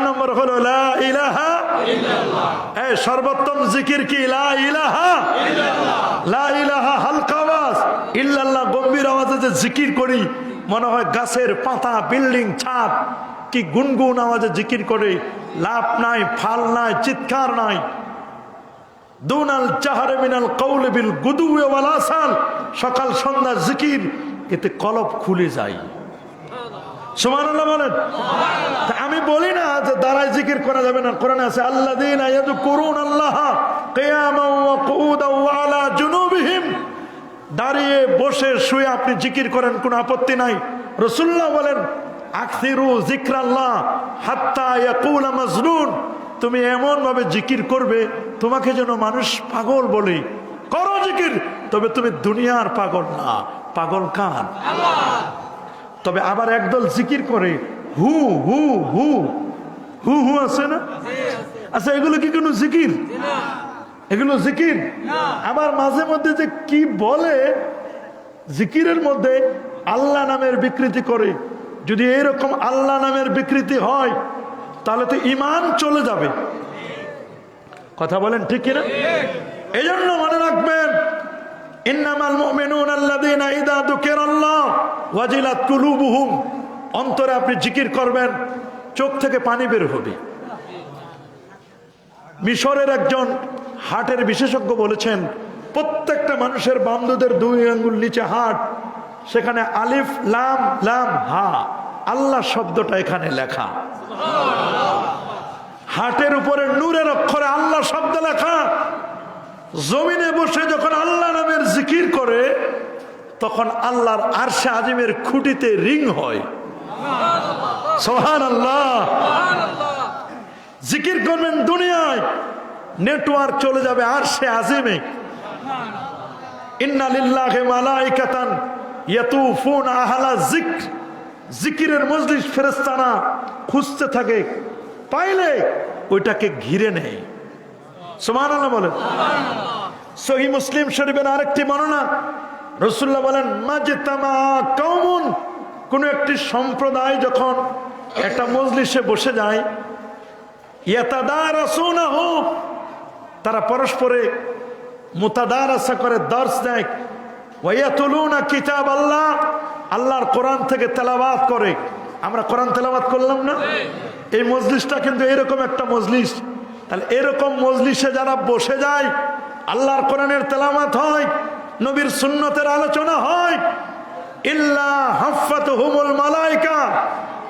নম্বর হলো লা ইলাহা ইল্লাল্লাহ। এই সর্বোত্তম জিকির কি? লা ইলাহা ইল্লাল্লাহ। লা ইলাহা হালকা আওয়াজ, ইল্লাল্লাহ গম্ভীর আওয়াজে যে জিকির করি মনে হয় গাছের পাতা, বিল্ডিং, ছাদ কি গুনগুন আওয়াজে জিকির করে, লাভ নাই, ফাল নাই, চিৎকার নাই। দুনাল জাহরে মিনাল কওলি বিল গুদুওয়া ওয়াল আসাল, সকাল সন্ধ্যা জিকির, এতে কলব খুলে যায়। সুবহানাল্লাহ বলেন। আমি বলি না যে দাঁড়ায় জিকির করা যাবে না, কোরআনে আছে আল্লাযীনা ইয়াযকুরুনাল্লাহা কিয়ামান ওয়া কুউদান ওয়া আলা জুনুবিহিম, দাঁড়িয়ে বসে শুয়ে আপনি জিকির করেন, কোনো আপত্তি নাই। রাসূলুল্লাহ বলেন আকসিরু যিকরাল্লাহ হাত্তা ইয়াকুলা মাজনুন, তুমি এমন ভাবে জিকির করবে তোমাকে যেন মানুষ পাগল বলে। করো জিকির, তবে তুমি দুনিয়ার পাগল না, পাগল কার? আল্লাহ। তবে আবার একদল জিকির করে হু হু হু হু হু আছে না? আচ্ছা, এগুলো কি কোনো জিকির? এগুলো জিকির? আবার মাঝে মধ্যে যে কি বলে জিকিরের মধ্যে আল্লাহ নামের বিকৃতি করে। যদি এরকম আল্লাহ নামের বিকৃতি হয় তাহলে তো ঈমান চলে যাবে। কথা বলেন ঠিক কিনা? এই জন্য মনে রাখবেন ইন্নামাল মুমিনুনা আল্লাযীনা ইযা যুকিরাল্লাহ ওয়াজিলাত কুলুবুহুম, অন্তরে আপনি জিকির করবেন চোখ থেকে পানি বের হবে। মিশরের একজন হার্টের বিশেষজ্ঞ বলেছেন প্রত্যেকটা মানুষের বামদুদের 2 আঙ্গুল নিচে হার্ট, সেখানে আলিফ লাম লাম হা, আল্লাহ শব্দটা এখানে লেখা। হার্টের উপরে নূরের অক্ষরে আল্লাহ শব্দ লেখা। জমিনে বসে যখন আল্লাহ নামের জিকির করে তখন আল্লাহর আরশে আজিমের খুঁটিতে রিং হয়। সুবহানাল্লাহ। জিকির করবেন দুনিয়ায়, নেটওয়ার্ক চলে যাবে আরশে আজিমে। ইন্না লিল্লাহি মালাইকাতান ইয়াতুফুনা আহলা যিকর, জিকিরের মজলিস ফেরেশতারা খুঁজতে থাকে, পাইলে ওইটাকে ঘিরে নেয়। সুবহানাল্লাহ বলেন। সহিহ মুসলিম শরীফের আরেকটি বর্ণনা, রাসূলুল্লাহ বলেন মাজতামা কওমুন, কোন একটি সম্প্রদায় যখন একটা মজলিসে বসে যায়, ইয়াতাদারাসুনাহু, তারা পরস্পরে মুতাদারাসা করে, দর্স দেয়, ওয়া ইয়াতুলুনা কিতাবাল্লাহ, আল্লাহর কোরআন থেকে তেলাওয়াত করে। আমরা কোরআন তেলাওয়াত করলাম না? এই মজলিসটা কিন্তু এরকম একটা মজলিস। তাহলে এরকম মজলিসে যারা বসে যায়, আল্লাহর কোরআনের তেলাওয়াত হয়, নবীর সুন্নতের আলোচনা হয়, ইল্লা হাফাতুহুমুল মালাইকা,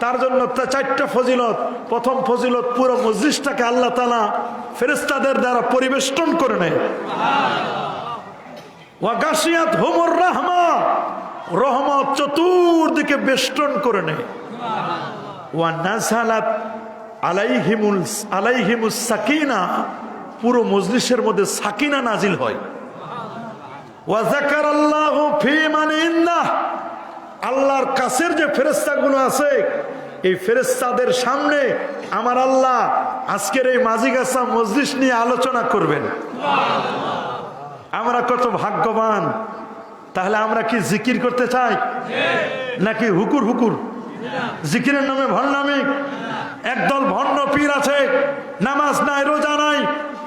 তার জন্য 4টা ফজিলত। প্রথম ফজিলত, পুরো মজলিসটাকে আল্লাহ তাআলা ফেরেশতাদের দ্বারা পরিবেষ্টন করে নেয়। ওয়া গাশিয়াতহুমুর রাহমা, রহমত চতুর্দিকে বেষ্টন করে নেয়। ওয়া নাযালাত আলাইহিমুস সাকিনা, পুরো মজলিসের মধ্যে সাকিনা নাজিল হয়। ওয়া যাকারাল্লাহু ফী মান ইনদাহ, আল্লাহর কাছের যে ফেরেশতাগুলো আছে এই ফেরেশতাদের সামনে আমার আল্লাহ আজকের এই মাঝিগাছা মজলিস নিয়ে আলোচনা করবেন। আমরা কত ভাগ্যবান! তাহলে আমরা কি জিকির করতে চাই নাকি হুকুর হুকুর? জিকিরের নামে ভণ্ডামি। একদল ভণ্ড পীর আছে, নামাজ নাই, রোজা নাই,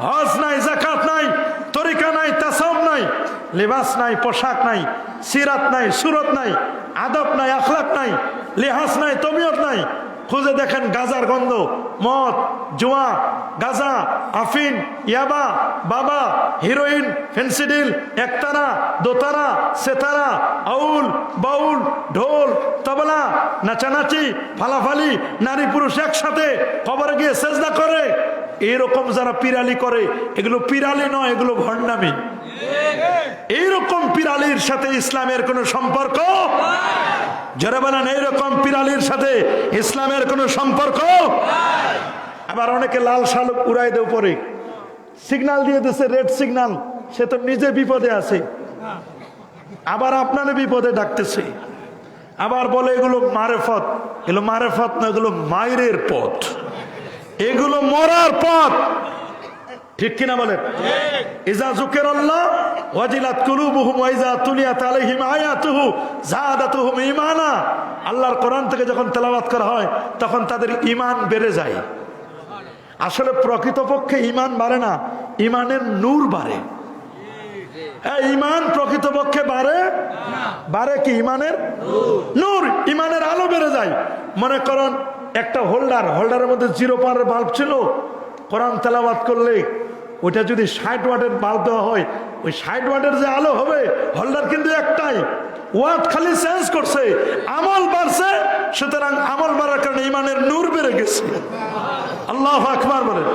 হজ নাই, যাকাত নাই, তরিকা নাই, তাসাউফ নাই, লিবাস নাই, পোশাক নাই, সিরাত নাই, সুরত নাই, আদব নাই, আখলাক নাই, লিহাজ নাই, তবিয়ত নাই। খুঁজে দেখেন গাজার গন্ধ, মদ, জুয়া, গাজা, আফিন, ইয়াবা, বাবা, হিরোইন, ফেন্সিডিল, একতারা, দোতারা, সেতারা, আউল, বাউল, ঢোল, তবলা, নাচানাচি, ফালাফালি, নারী পুরুষ একসাথে কবরে গিয়ে সেজদা করে। এইরকম যারা পিরালি করে, এগুলো পিরালি নয়, এগুলো ভণ্ডামি। এইরকম পিরালির সাথে ইসলামের কোনো সম্পর্ক? যারা বলেন এইরকম পিরালির সাথে ইসলামের কোনো সম্পর্ক? আবার অনেকে লাল শালুক উড়াই দেয়, উপরে সিগন্যাল দিয়ে দিচ্ছে, রেড সিগন্যাল, সে তো নিজে বিপদে আছে, আবার আপনারা বিপদে ডাকতেছে। আবার বলে এগুলো মারেফত, এগুলো মারেফত না, এগুলো মায়ের পথ, এগুলো মরার পথ। ঠিক কিনা বলেন? ইজা যুকিরাল্লাহ ওয়াজিলাত কুলুবুহুম ওয়া ইজা তুলিয়াত আলাইহিম আয়াতুহু যাদাতুহুম ঈমানা, আল্লাহর কোরআন থেকে যখন তেলাওয়াত করা হয় তখন তাদের ঈমান বেড়ে যায়। আসলে প্রকৃতপক্ষে ইমান বাড়ে না, ইমানের নূর বাড়ে। ইমান প্রকৃতপক্ষে বাড়ে কি? ইমানের নূর, ইমানের আলো বেড়ে যায়। মনে করুন একটা হোল্ডারের মধ্যে 0 পাওয়ারের বাল্ব ছিল, কোরআন তেলাওয়াত করলে ওইটা যদি 60 ওয়াটের বাল্ব দেওয়া হয়, ওই 60 ওয়াটের যে আলো হবে, হোল্ডার কিন্তু একটাই, ওয়াট খালি চেঞ্জ করছে, আমল বাড়ছে। সুতরাং আমল বাড়ার কারণে ইমানের নূর বেড়ে গেছে। আল্লাহু আকবার বলেন।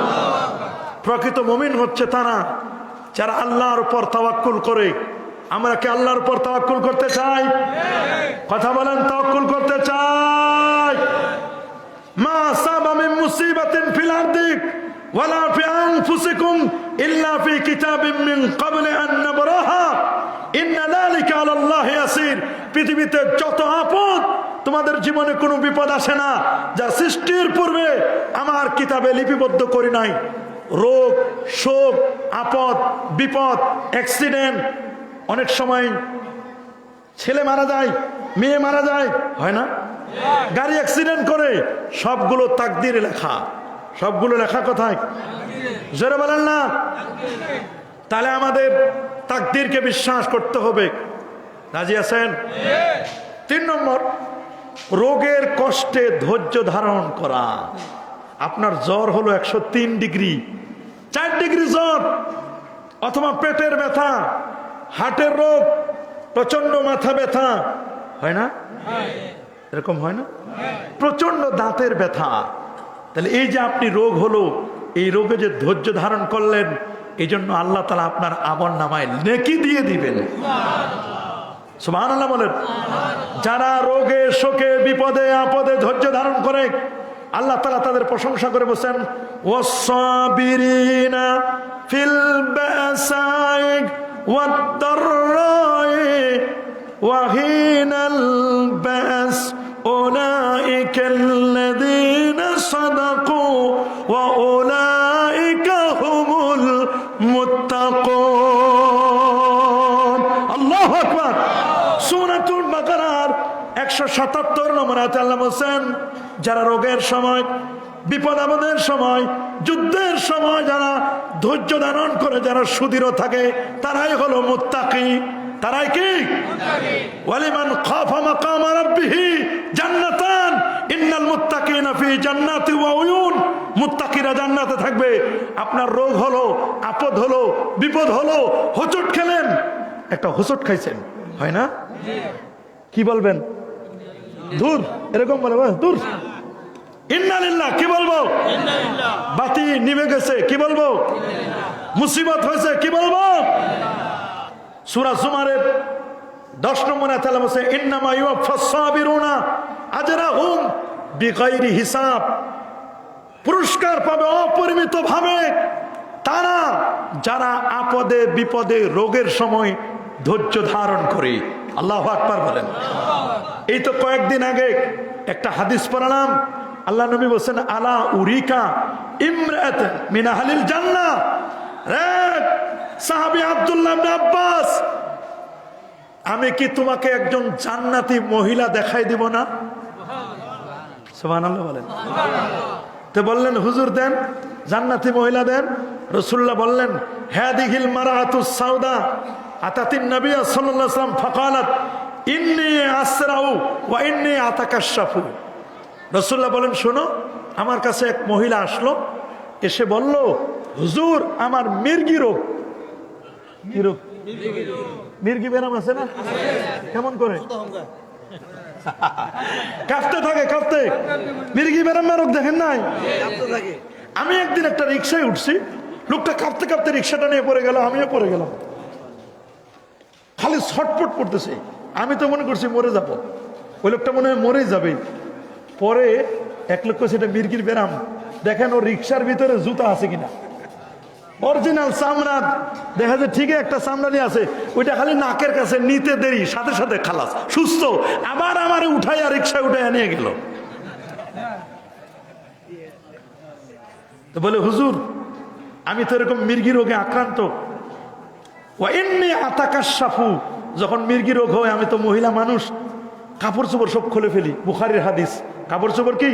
প্রকৃত মুমিন হচ্ছে তারা যারা আল্লাহর উপর তাওয়াক্কুল করে। আমরা কি আল্লাহর উপর তাওয়াক্কুল করতে চাই? কথা বলেন, তাওয়াক্কুল করতে চাই? মা সাবা মিন মুসিবাতিন ফিল আরদি ওয়ালা ফি আনফুসিকুম ইল্লা ফি কিতাবিম মিন ক্বাবলি আন নাবরাহা ইন্না যালিকা আলাল্লাহি ইয়াসির। পৃথিবীতে যত আপদ, তোমাদের জীবনে কোনো বিপদ আসে না যা সৃষ্টির পূর্বে আমার কিতাবে লিপিবদ্ধ করি নাই। রোগ, শোক, আপদ, বিপদ, অ্যাক্সিডেন্ট, অনেক সময় ছেলে মারা যায়, মেয়ে মারা যায়, হয় না? গাড়ি অ্যাক্সিডেন্ট করে, সবগুলো তাকদিরে লেখা। সবগুলো লেখা কোথায়? জোরে বলেন না। তাহলে আমাদের তাকদিরকে বিশ্বাস করতে হবে। রাজি আছেন? 3 নম্বর, রোগের কষ্টে ধৈর্য ধারণ করা। আপনার জ্বর হলো 103 ডিগ্রি, 4 ডিগ্রি জ্বর, অথবা পেটের ব্যথা, হার্টের রোগ, প্রচন্ড মাথা ব্যথা, হয় না? এরকম হয় না? প্রচন্ড দাঁতের ব্যথা। তাহলে এই যে আপনি রোগ হলো, এই রোগে যে ধৈর্য ধারণ করলেন, এই জন্য আল্লাহ তাআলা আপনার আমলনামায় নেকি দিয়ে দিবেন। সুবহানাল্লাহ বলেন। যারা রোগে, শোকে, বিপদে, আপদে ধৈর্য ধারণ করে, আল্লাহ তাআলা তাদের প্রশংসা করে বলেন, ওয়াস-সাবিরিনা ফিল বাসাই ওয়াদ-দাররাই ওয়া হিনাল বাস উলাইকাল্লাযীনা সাদাকু ওয়া উলাইকা হুমুল মুত্তাকুন। আল্লাহু আকবার। সূরাতুল বাকারার 177 নম্বর আয়াতে আল্লাহ বলেন, যারা রোগের সময়, বিপদ আপদের সময়, যুদ্ধের সময় যারা ধৈর্য ধারণ করে, যারা সুদৃঢ় থাকে, তারাই হলো মুত্তাকি। তারাই কি? ওয়ালিমান খাফা মাকামা রাব্বিহি জান্নাতান ইন্নাল মুত্তাকিনা ফি জান্নাতি ওয়া উয়ুন। মুত্তাকিরা জান্নাতে থাকবে। আপনার রোগ হলো, আপদ হলো, বিপদ হলো, হোঁচট খেলেন, একটা হোঁচট খাইছেন, হয় না? কি বলবেন? দূর, এরকম বলে, দূর। ইন্নালিল্লাহ, কি বলবো? বাতি নিভে গেছে, কি বলবো? মুসিবত হয়েছে, কি বলবো? সূরা জুমারের 10 নম্বর আয়াতে আল্লাহ বলেছে, ইন্নামা ইউওয়াফাস সাবিরুনা আজরাহুম বিগাইরি হিসাব। পুরস্কার পাবে অপরিমিত ভাবে তারা যারা আপদে, বিপদে, রোগের সময় ধৈর্য ধারণ করে। আল্লাহু আকবার বলেন। এই তো কয়েকদিন আগে একটা হাদিস পড়লাম, আল্লাহ নবী বলেন, আলা উরিকা ইমরাত মিন আহলিল জান্নাহ। রে সাহাবী আব্দুল্লাহ ইবনে আব্বাস, আমি কি তোমাকে একজন জান্নাতি মহিলা দেখাই দিব না? সুবহানাল্লাহ বলেন। তো বললেন, হুজুর দেন, জান্নাতি মহিলা দেন। রাসূলুল্লাহ বললেন, হাদিহিল মারাতুস সাউদা আতাতিন নবী সাল্লাল্লাহু আলাইহি ওয়াসাল্লাম ফাকালাত ইন্নী আসরাউ ওয়া ইন্নী আতাকাশাফু। রাসূলুল্লাহ বলেন, শোনো, আমার কাছে এক মহিলা আসলো, এসে বলল, হুজুর আমার মির্গি রোগ। কি রোগ? মির্গি ব্যারাম আছে না? কেমন করে কাঁপতে থাকে, কাঁপতে। মির্গি ব্যারাম রোগ দেখেন নাই? আমি একদিন একটা রিক্সায় উঠছি, লোকটা কাঁপতে কাঁপতে রিক্সাটা নিয়ে পড়ে গেল, আমিও পড়ে গেলাম, খালি ছটপট করতেছে। আমি তো মনে করছি মরে যাব, ওই লোকটা মনে হয় মরেই যাবে। পরে এক লোক সেটা মির্গির ব্যারাম, দেখেন ওর রিক্সার ভিতরে জুতা আছে কিনা, অরিজিনাল চামড়া দেখা যায়, ঠিকই একটা চামড়ানি আছে, ওইটা খালি নাকের কাছে নিতে দেরি, সাথে সাথে খালাস, সুস্থ। আবার আমারে উঠাইয়া রিক্সায় উঠাইয়া নিয়ে গেল। তো বলে, হুজুর আমি তো এরকম মির্গি রোগে আক্রান্ত। ও এমনি আতাকাশাফু, যখন মির্গি রোগ হয়, আমি তো মহিলা মানুষ, কাপড় চোপড় সব খুলে ফেলি। বুখারীর হাদিস, কাপড় চোপড় কি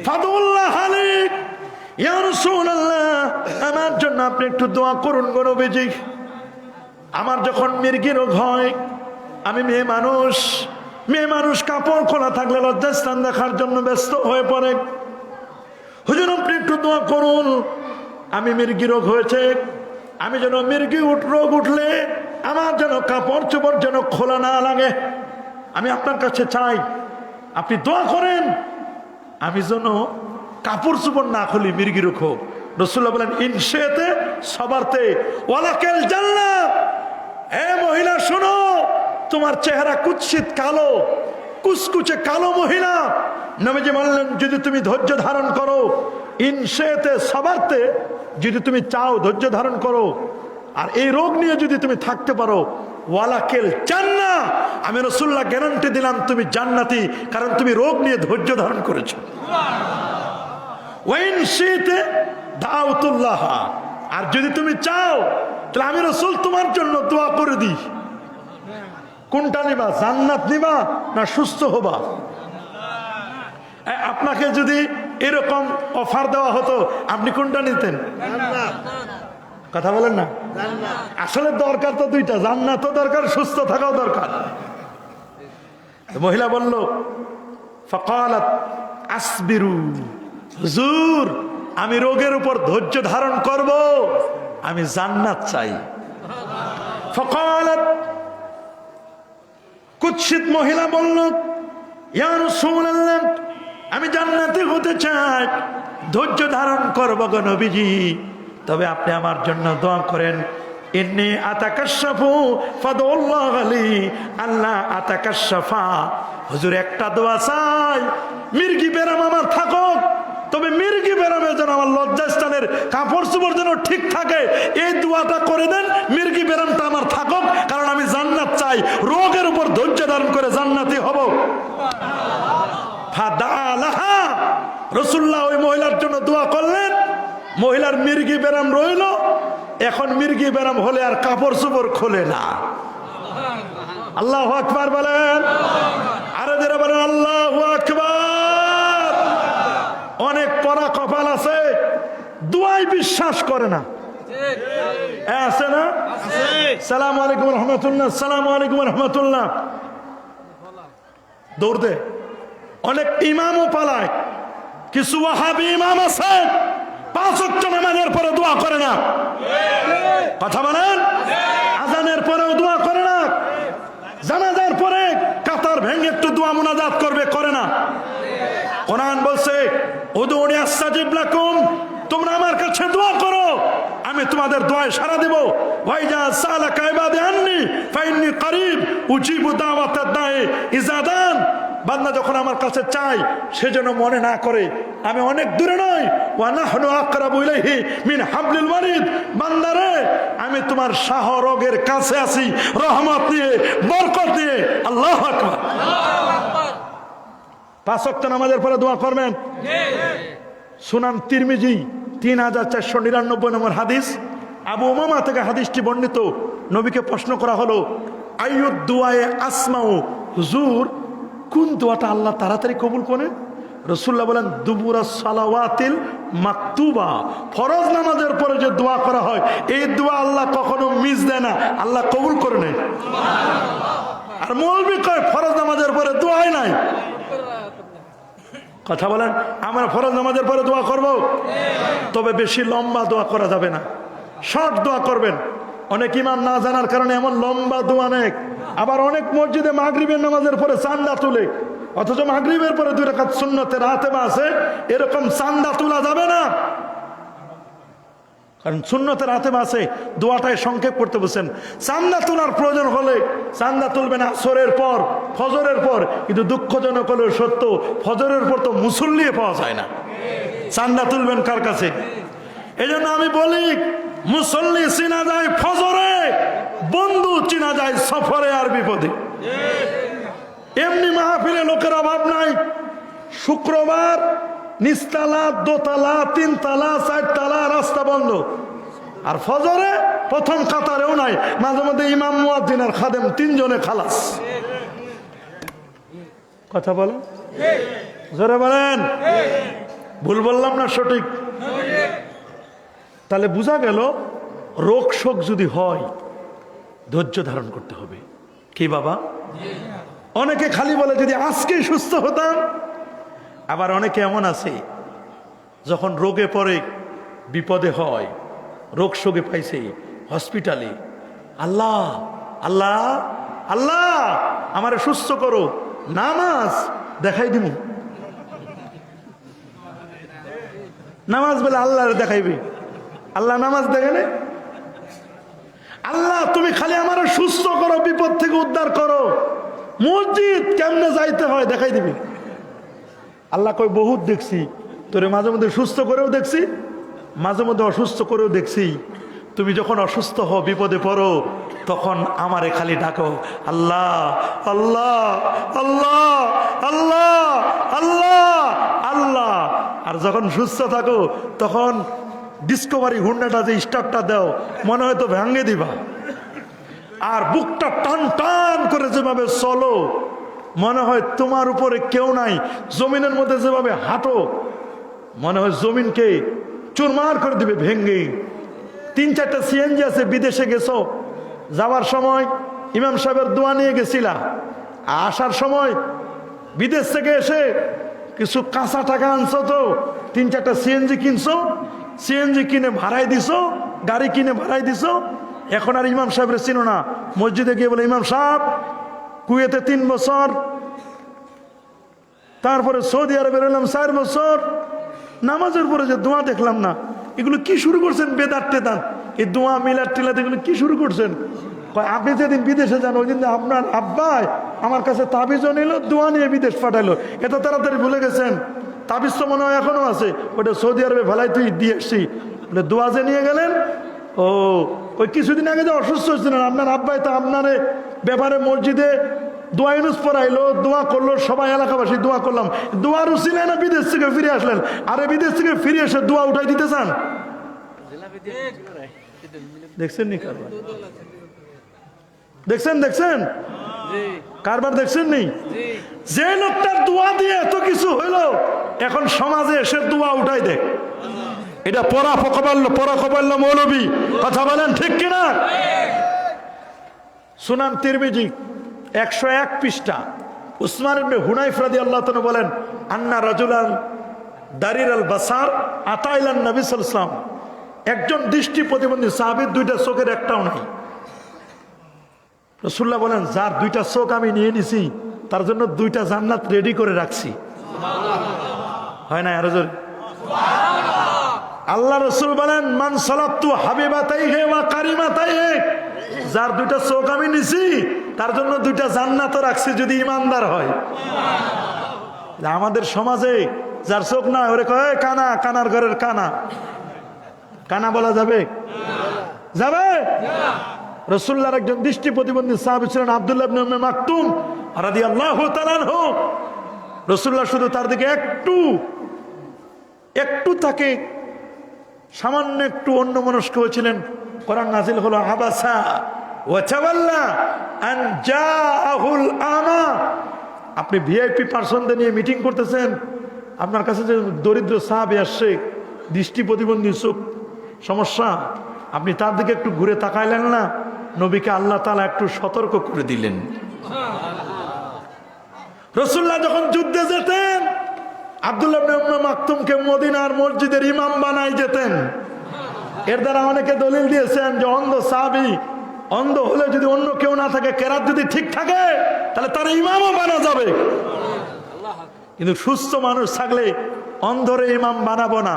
ফাদুল্লাহ আলাইক ইয়া রাসূলুল্লাহ, আমার জন্য আপনি একটু দোয়া করুন গো নবীজি। আমার যখন মির্গি রোগ হয়, আমি মেয়ে মানুষ কাপড় খোলা থাকলে লজ্জাস্থান দেখার জন্য ব্যস্ত হয়ে পড়ে। হুজুর আপনি একটু দোয়া করুন, আমি মির্গি রোগ হয়েছে, আমি যেন মির্গি রোগ উঠলে আমার যেন কাপড় চোপড় যেন খোলা না লাগে। আমি আপনার কাছে চাই আপনি দোয়া করেন, আমি যেন কাপড় চোপড় না খুলি মির্গি রোগ হোক। রাসূলুল্লাহ বলেন ইনশাতে সবারতে ওয়ালাকাল জান্নাত। এ মহিলা শোনো, তোমার চেহারা কুৎসিত কালো, কুচকুচে কালো মহিলা। নবীজি বললেন যদি তুমি ধৈর্য ধারণ করো, ইনশাতে সবারতে, যদি তুমি চাও ধৈর্য ধারণ করো আর এই রোগ নিয়ে যদি তুমি থাকতে পারো, ওয়ালাকেল জান্নাহ, আমি রাসূলুল্লাহ গ্যারান্টি দিলাম তুমি জান্নাতি, কারণ তুমি রোগ নিয়ে ধৈর্য ধারণ করেছো। ওয়াইন শীতে দাউতুল্লাহ, আর যদি তুমি চাও তাহলে আমি রাসূল তোমার জন্য দোয়া করে দিই। কোনটা নিবা, জান্নাত নিবা না সুস্থ হবা? আপনাকে যদি এরকম অফার দেওয়া হতো আপনি কোনটা নিতেন? কথা বলেন না। আসলে দরকার তো দুইটা, জান্নাতও দরকার, সুস্থ থাকাও দরকার। মহিলা বলল ফাকালাত আসবিরু, হুজুর আমি রোগের উপর ধৈর্য ধারণ করব, আমি জান্নাত চাই। ফাকালাত, কুৎসিত মহিলা বলল ইয়া রাসূলুল্লাহ, আমি জান্নাতি হতে চাই, ধৈর্য ধারণ করব গো নবীজি, তবে আপনি আমার জন্য দোয়া করেন। ইন্নী আতাকাশফু ফাদুল্লাহ আলী আল্লাহ আতাকাশফা। হুজুর একটা দোয়া চাই, মির্গি বেরাম আমার থাকুক, তবে মির্গি বেরামে যেন আমার লজ্জাস্থানের কাপড় চোপড় যেন ঠিক থাকে, এই দোয়াটা করে দেন। মির্গি বেরামটা আমার থাকুক, কারণ আমি জান্নাত চাই, রোগের উপর ধৈর্য ধারণ করে জান্নাতি হব। ফাদালাহা, রাসূলুল্লাহ ওই মহিলার জন্য দোয়া করলেন। মহিলার মির্গি বেরাম রইল, এখন মির্গি বেরাম হলে আর কাপড় চোপড় খোলে না। আল্লাহু আকবার বলেন, আরে যারা বলেন আল্লাহু আকবার। অনেক পরা কপাল আছে, দোয়ায় বিশ্বাস করে না, আছে না? সালামু আলাইকুম রহমতুল্লাহ, সালামু আলাইকুম রহমতুল্লাহ, দৌড় দে। অনেক ইমামও পালায়, কিছু ওয়াহাবি ইমাম আছে 5 ওয়াক্ত নামাজের পরে দোয়া করে না। কথা বলেন, আজানের পরেও দোয়া করে না, জানাজার পরে কাতার ভেঙে একটু দোয়া মুনাজাত করবে, করে না। কোরআন বলছে উদউনি আস্তাজিব লাকুম, তোমরা আমার কাছে দোয়া করো, আমি তোমাদের দোয়ায় সাড়া দেব। ওয়াইজা সালাকা ইবাদি আন্নি ফাইন্নী করিব উজিবু দাওয়াতাদ দাঈ ইযা দান। বান্দা যখন আমার কাছে চাই, সেজন্য মনে না করে আমি অনেক দূরে নই। ওয়া নাহনু আকরাবু ইলাইহি মিন হাবলিল ওয়ারিদ, বান্দারে আমি তোমার শাহ রোগের কাছে আছি, রহমত নিয়ে, বরকত নিয়ে। আল্লাহু আকবার। 5 ওয়াক্ত নামাজের পরে দোয়া করবেন। সুনান তিরমিজি 3499 নম্বর হাদিস, আবু উমামা থেকে হাদিসটি বর্ণিত। নবীকে প্রশ্ন করা হলো আইয়ুদ দুআয়ে আসমাউ, হুজুর কোন দোয়াটা আল্লাহ তাড়াতাড়ি কবুল করেন? রাসূলুল্লাহ বলেন দুবুরা সালাওয়াতিল মাকতুবা, ফরজ নামাজের পরে যে দোয়া করা হয়, এই দোয়া আল্লাহ কখনো মিস দেয় না, আল্লাহ কবুল করে নেয়। আর মৌলবি কয় ফরজ নামাজের পরে দোয়াই নাই। কথা বলেন, আমরা ফরজ নামাজের পরে দোয়া করব, তবে বেশি লম্বা দোয়া করা যাবে না, শর্ট দোয়া করবেন। অনেক ইমাম না জানার কারণে এমন লম্বা দোয়া নেই। আবার অনেক মসজিদে মাগরিবের নামাজের পরে চান্দা তুলে, অথচ মাগরিবের পরে 2 রাকাত সুন্নতে রাতেবা আছে, এরকম চান্দা তোলা যাবে না। কারণ সুন্নতে রাতেবা আছে, দোয়াটায় সংক্ষেপ করতে বসেন। চান্দা তোলার প্রয়োজন হলে চান্দা তুলবেন আসরের পর, ফজরের পর। কিন্তু দুঃখজনক হলেও সত্য, ফজরের পর তো মুসল্লি পাওয়া যায় না, চান্দা তুলবেন কার কাছে? এই জন্য আমি বলি, মুসল্লি চিনা যায় ফজরে, বন্ধু চিনা যায় সফরে আর বিপদে। এমনি মাহফিলে লোকের অভাব নাই। শুক্রবার নিচতলা, দোতলা, 3 তলা, 4 তলা রাস্তা বন্ধ, আর ফজরে প্রথম কাতারেও নাই। মাঝে মধ্যে ইমাম মুয়াজ্জিন আর খাদেম 3 জনে খালাস। কথা বলেন, জোরে বলেন। ভুল বললাম না সঠিক? তাহলে বোঝা গেল রোগ শোক যদি হয় ধৈর্য ধারণ করতে হবে। কি বাবা? অনেকে খালি বলে যদি আজকেই সুস্থ হতাম। আবার অনেকে এমন আছে যখন রোগে পড়ে, বিপদে হয়, রোগ শোকে পাইছে হসপিটালে, আল্লাহ আল্লাহ আল্লাহ আমারে সুস্থ করো, নামাজ দেখাই দিব। নামাজ বলে আল্লাহ দেখাইবে, আল্লাহ নামাজ দেখে নে। আল্লাহ তুমি খালি আমার সুস্থ করো, বিপদ থেকে উদ্ধার করো, মসজিদ কেমনে যাইতে হয় দেখাই দিবি। আল্লাহ কই বহুত দেখছি, তোরে মাঝে মধ্যে সুস্থ করেও দেখছি, মাঝে মধ্যে অসুস্থ করেও দেখছি। তুমি যখন অসুস্থ হও, বিপদে পড়ো, তখন আমারে খালি ডাকো, আল্লাহ আল্লাহ আল্লাহ আল্লাহ আল্লাহ আল্লাহ। আর যখন সুস্থ থাকো তখন ডিসকভারি হুন্ডাটা যে স্টার্টটা দাও, মনে হয় তো ভেঙে দিবা। আর বুকটা টান টান করে যেভাবে চলো, মনে হয় তোমার উপরে কেউ নাই। জমিনের মধ্যে যেভাবে হাঁটো, মনে হয় জমিনকে চুরমার করে দিবে ভেঙ্গে। 3-4টা সিএনজি আছে, বিদেশে গেছো, যাওয়ার সময় ইমাম সাহেবের দোয়া নিয়ে গেছিলা, আসার সময় বিদেশ থেকে এসে কিছু কাঁচা টাকা আনছো, তো 3-4টা সিএনজি কিনছো, সিএনজি কিনে ভাড়াই দিছো, গাড়ি কিনে ভাড়াই দিছো। এখন আর ইমাম সাহেবের চিনো না, মসজিদে গিয়ে বলে ইমাম সাহেব কুয়েতে 3 বছর, তারপরে সৌদি আরবে রইলাম 4 বছর, নামাজের পরে যে দোয়া দেখলাম না, এগুলো কি শুরু করছেন? বেদাত টেদাত, এই দোয়া মিলাদ টিলাদ এগুলো কি শুরু করছেন? আপনি যেদিন বিদেশে যান ওই দিন আপনার আব্বাই আমার কাছে তাবিজও নিল, দোয়া নিয়ে বিদেশ পাঠাইলো, এত তাড়াতাড়ি ভুলে গেছেন? তাবিজ তো মনে হয় এখনো আছে, ওটা সৌদি আরবে ভালাই তুই দিয়ে এসছি, বলে দোয়া যে নিয়ে গেলেন। ও ওই কিছুদিন আগে যে অসুস্থ হয়েছিলেন আপনার আব্বাই, তো আপনার ব্যাপারে মসজিদে দোয়া ইউনুস পড়াইলো, দোয়া করলো, সবাই এলাকাবাসী দোয়া করলাম, দোয়ার উসিলায় না বিদেশ থেকে ফিরে আসলেন। আরে বিদেশ থেকে ফিরে এসে দোয়া উঠাই দিতে চান? দেখছেন নি কারবার? দেখছেন দেখছেন কারবার দেখছেন নি? যে লোকটার দোয়া দিয়ে এত কিছু হইলো, এখন সমাজে এসে দোয়া উঠাই দেখ। এটা পরাকবাল্য মৌলবী, কথা বলেন ঠিক কিনা? সুনান তিরমিজি 101 পৃষ্ঠা, উসমান ইবনে হুনাইফ রাদিয়াল্লাহু তাআলা বলেন, আন্না রাজুলান দারির আল বাসার আতাইলান নবী সাল্লাল্লাহু আলাইহি ওয়াসাল্লাম, একজন দৃষ্টি প্রতিবন্ধী সাহাবীর 2টা চোখের একটাও নাই। রাসূলুল্লাহ বলেন, যার 2টা চোখ আমি নিয়ে নিছি তার জন্য 2টা জান্নাত রেডি করে রাখছি। হয় না? আরো জোরে আল্লাহ রাসূল বলেন, মান সালাতু হাবিবাতাইহি ওয়া কারিমাতাইহি, যার 2টা চোখ আমি নিছি তার জন্য 2টা জান্নাতও রাখছি, যদি ইমানদার হয়। আমাদের সমাজে যার চোখ না, ওরে কয় কানা, কানার ঘরের কানা। কানা বলা যাবে? যাবে? রাসূলুল্লাহর একজন দৃষ্টি প্রতিবন্ধী সাহাবী ছিলেন আব্দুল্লাহ ইবনে উম্মে মাকতুম রাদিয়াল্লাহু তাআলা আনহু। রাসূলুল্লাহ শুধু তার দিকে একটু তাকে সামান্য একটু অন্যমনস্ক হয়েছিলেন। কোরআন নাজিল হলো, আবাসা ওয়া তাওয়াল্লা আন জাআহুল আমা। আপনি ভিআইপি পার্সনদের নিয়ে মিটিং করতেছেন, আপনার কাছে যে দরিদ্র সাহাবী আসছে, দৃষ্টি প্রতিবন্ধী, চোখ সমস্যা, আপনি তার দিকে একটু ঘুরে তাকাইলেন না? নবীকে আল্লাহ তাআলা একটু সতর্ক করে দিলেন। রাসূলুল্লাহ যখন যুদ্ধে যেতেন, আব্দুল্লাহ ইবনে উম্মে মাকতুমকে মদিনার মসজিদের ইমাম বানাই যেতেন। এর দ্বারা অনেকে দলিল দিয়েছেন যে অন্ধ সাহাবী, অন্ধ হলে যদি অন্য কেউ না থাকে, কেরাত যদি ঠিক থাকে, তাহলে তার ইমামও বানা যাবে। কিন্তু সুস্থ মানুষ থাকলে অন্ধরে ইমাম বানাবো না।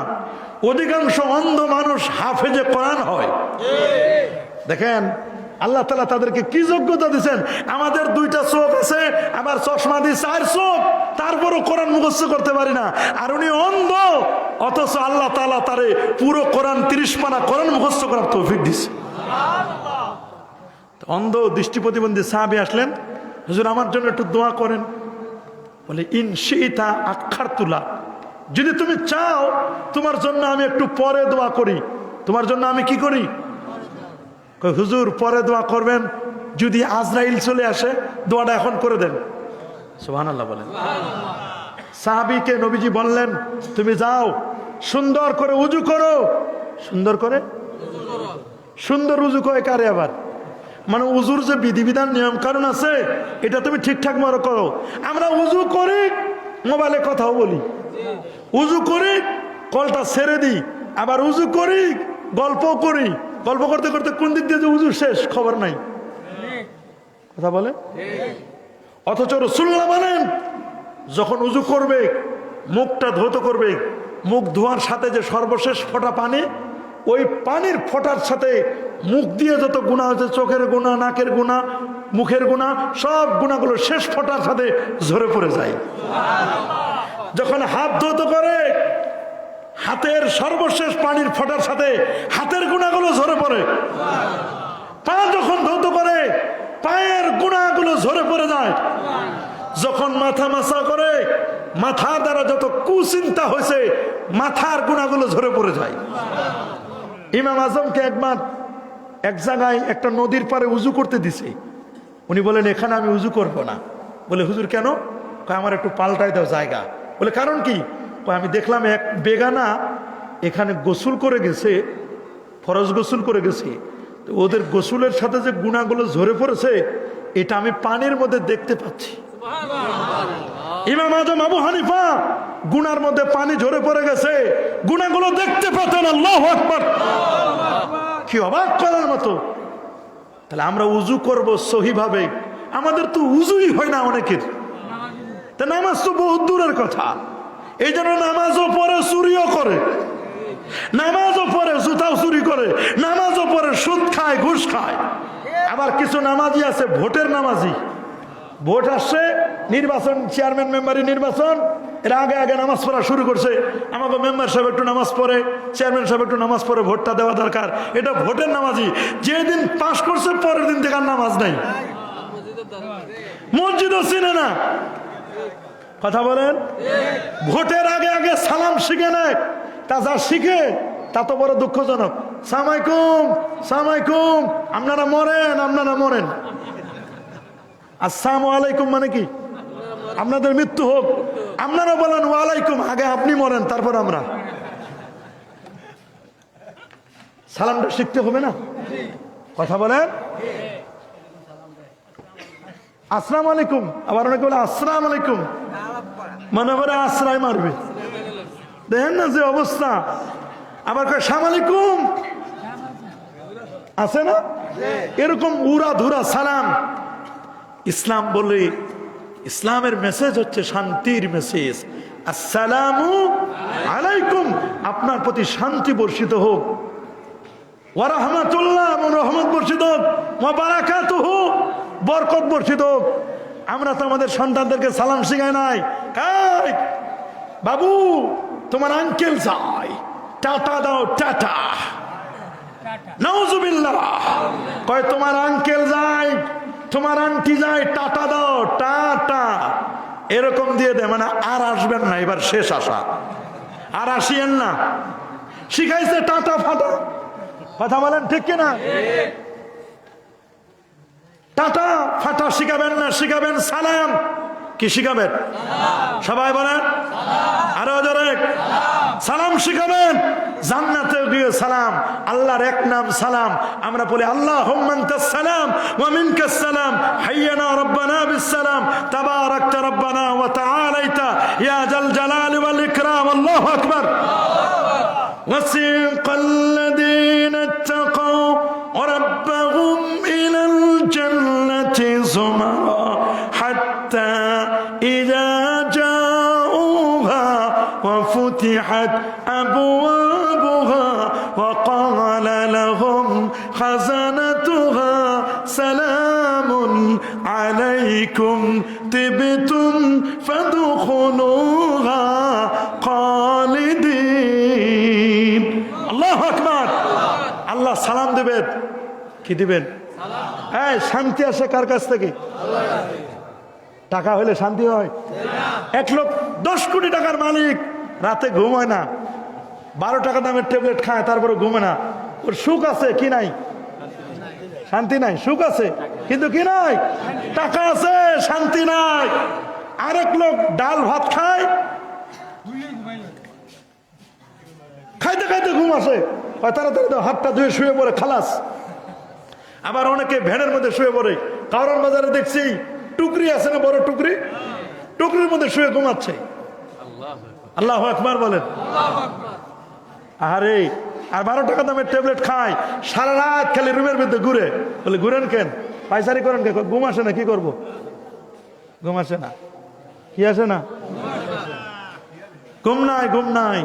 অধিকাংশ অন্ধ মানুষ হাফেজে কোরআন হয়। দেখেন আল্লাহ তাআলা তাদেরকে কি যোগ্যতা দিয়েছেন। আমাদের 2টা চোখ আছে, আবার চশমা দিয়ে 4 চোখ, তারপরও কোরআন মুখস্থ করতে পারি না। আর উনি অন্ধ, অথচ আল্লাহ তাআলা তারে পুরো কোরআন 30 পারা কোরআন মুখস্থ করার তৌফিক দিয়েছে। অন্ধ দৃষ্টি প্রতিবন্ধী সাহাবী আসলেন, হুজুর আমার জন্য একটু দোয়া করেন। বলে, ইন শিইতা আখারতুলা, যদি তুমি চাও তোমার জন্য আমি একটু পরে দোয়া করি। তোমার জন্য আমি কি করি? হুজুর পরে দোয়া করবেন, যদি আজরাইল চলে আসে দোয়াটা এখন করে দেন। সুবহানাল্লাহ বলেন। সাহাবীকে নবীজি বললেন, তুমি যাও সুন্দর করে উজু করো। সুন্দর করে সুন্দর উজু করে কারে আবার, মানে উজুর যে বিধিবিধান নিয়ম কারণ আছে এটা তুমি ঠিকঠাক মতো করো। আমরা উজু করি মোবাইলে কথাও বলি, উজু করি কলটা ছেড়ে দিই, আবার উজু করি গল্প করি, গল্প করতে করতে কোন দিক দিয়ে যে উজু শেষ খবর নাই। কথা বলে। অথচ রাসূলুল্লাহ বলেন যখন উজু করবে মুখটা ধৌত করবে, মুখ ধোয়ার সাথে যে সর্বশেষ ফোঁটা পানি, ওই পানির ফোঁটার সাথে মুখ দিয়ে যত গুনাহ হয়েছে, চোখের গুনাহ, নাকের গুনাহ, মুখের গুনাহ, সব গুনাহগুলো শেষ ফোঁটার সাথে ঝরে পড়ে যায়। যখন হাত ধৌত করে হাতের সর্বশেষ পানির ফোঁটার সাথে হাতের গুনাহগুলো ঝরে পড়ে। পা যখন ধৌত করে পায়ের গুনাহগুলো ঝরে পড়ে যায়। যখন মাথা মাসা করে মাথা দ্বারা যত কুচিন্তা হয়েছে মাথার গুনাহগুলো ঝরে পড়ে যায়। ইমাম আজমকে একবার এক জায়গায় একটা নদীর পাড়ে উজু করতে দিছে। উনি বলেন এখানে আমি উজু করব না। বলে হুজুর কেন? কয় আমার একটু পাল্টাই দাও জায়গা। বলে কারণ কি? কয় আমি দেখলাম এক বেগানা এখানে গোসল করে গেছে, ফরজ গোসল করে গেছে, তো ওদের গোসলের সাথে যে গুনাহগুলো ঝরে পড়েছে এটা আমি পানির মধ্যে দেখতে পাচ্ছি। ইমাম আজম আবু হানিফা গুনার মধ্যে পানি ঝরে পড়ে গেছে, গুনাহগুলো দেখতে পেতেন। আল্লাহু আকবার! কি অবাক করার মতো। তাহলে আমরা উজু করব সহিভাবে, আমাদের তো উজুই হয় না অনেকের। তা নামাজ তো বহুত দূরের কথা। এই জন্য নামাজও পড়ে চুরিও করে, নামাজও পড়ে জুতাও চুরি করে, নামাজও পড়ে সুদ খায়, ঘুষ খায়। আবার কিছু নামাজি আছে ভোটের নামাজি। ভোট আসছে, নির্বাচন, চেয়ারম্যান মেম্বারি নির্বাচন, এর আগে আগে নামাজ পড়া শুরু করছে। আমাকে মেম্বার সাহেব একটু নামাজ পড়ে, চেয়ারম্যান সাহেব একটু নামাজ পড়ে, ভোটটা দেওয়া দরকার। এটা ভোটের নামাজি। যেদিন পাশ করছে পরের দিন থেকে আর নামাজ নাই, মসজিদও চিনে না। কথা বলেন। ভোটের আগে আগে সালাম শিখে নেয়, তা যা শিখে তা তো বড় দুঃখজনক। সালামালাইকুম, সালামালাইকুম, আপনারা মরেন, আপনারা মরেন। আসসালামু আলাইকুম মানে কি? আপনাদের মৃত্যু হোক। আপনারা বলেন ওয়ালাইকুম, আগে আপনি মরেন তারপর আমরা। সালামটা শিখতে হবে না? কথা বলেন। আসসালামু আলাইকুম, আবার অনেকে বলে আসসালামু আলাইকুম, মনে করে আশ্রয় মারবে। দেখেন না যে অবস্থা। আবার কয় সালাম আলাইকুম, আছে না এরকম উড়া ধুরা সালাম। ইসলাম বলে, ইসলামের মেসেজ হচ্ছে শান্তির মেসেজ। আসসালামু আলাইকুম, আপনার প্রতি শান্তি বর্ষিত হোক। ওয়া রাহমাতুল্লাহ, রহমত বর্ষিত হোক। ওয়া বারাকাতুহু, বরকত বর্ষিত হোক। আমরা তো আমাদের সন্তানদেরকে সালাম শিখাই নাই। কাই বাবু তোমার আঙ্কেল যায়, টাটা দাও, টাটা। নাউজুবিল্লাহ। কয় তোমার আঙ্কেল যায়, তোমার আন্টি যায়, টাটা দাও, টাটা। এরকম দিয়ে দেয়, মানে আর আসবেন না, এবার শেষ আসা, আর আসিয়েন না। শিখাইছে টাটা ফাটা। কথা বলেন ঠিক কিনা? টাটা ফাটা শিখাবেন না, শিখাবেন সালাম। কি শিখাবেন? সবাই বলেন আরো জোরে, সালাম শিখাবেন। জান্নাতে গিয়ে সালাম, আল্লাহর এক নাম সালাম। আমরা বলি আল্লাহুম্মা আনতাস সালাম ওয়া মিনকাস সালাম, হাইয়ানা রাব্বানা বিস সালাম, তাবারাকতা রাব্বানা ওয়া তাআলাইতা ইয়া জাল জালালি ওয়াল ইকরাম। আল্লাহু আকবার। ওয়াসিকাল্লাযীনা ইত্তাকাউ রাব্বাহুম ইলাল জান্নাতি যুমারা হাত্তা ইযা জাউহা ওয়া ফুতিহাত আবওয়াবুহা ওয়া ক্বালা লাহুম খাযানাতুহা সালামুন আলাইকুম তিবতুম ফাদখুলুহা খালিদিন। আল্লাহু আকবার। আল্লাহ সালাম দেবেন। কি দিবেন? হ্যাঁ, শান্তি আসে কার কাছ থেকে? টাকা হলে শান্তি হয়? 1,10 কোটি টাকার মালিক রাতে ঘুমায় না, 12 টাকা দামের ট্যাবলেট খায়, তারপরে ঘুমে না। ওর সুখ আছে কি নাই? শান্তি নাই। সুখ আছে কিন্তু কি নাই? টাকা আছে, শান্তি নাই। আরেক লোক ডাল ভাত খায়, খাইতে খাইতে ঘুম আসে, তাড়াতাড়ি হাতটা ধুয়ে শুয়ে পড়ে, খালাস। আবার অনেকে ভ্যানের মধ্যে শুয়ে পড়ে। কারণ বাজারে দেখছি টুকরি আছে না, বড় টুকরি, টুকরির মধ্যে শুয়ে ঘুমাচ্ছে। আল্লাহু আকবার বলেন। আরে আর 12 টাকা দামের ট্যাবলেট খায়, সারা রাত খালি রুমের মধ্যে ঘুরে। বলে ঘুরেন কেন, পায়চারি করেন কেন? ঘুম আসে না, কি করবো? ঘুম আসে না, কি আসে না? ঘুম নাই, ঘুম নাই।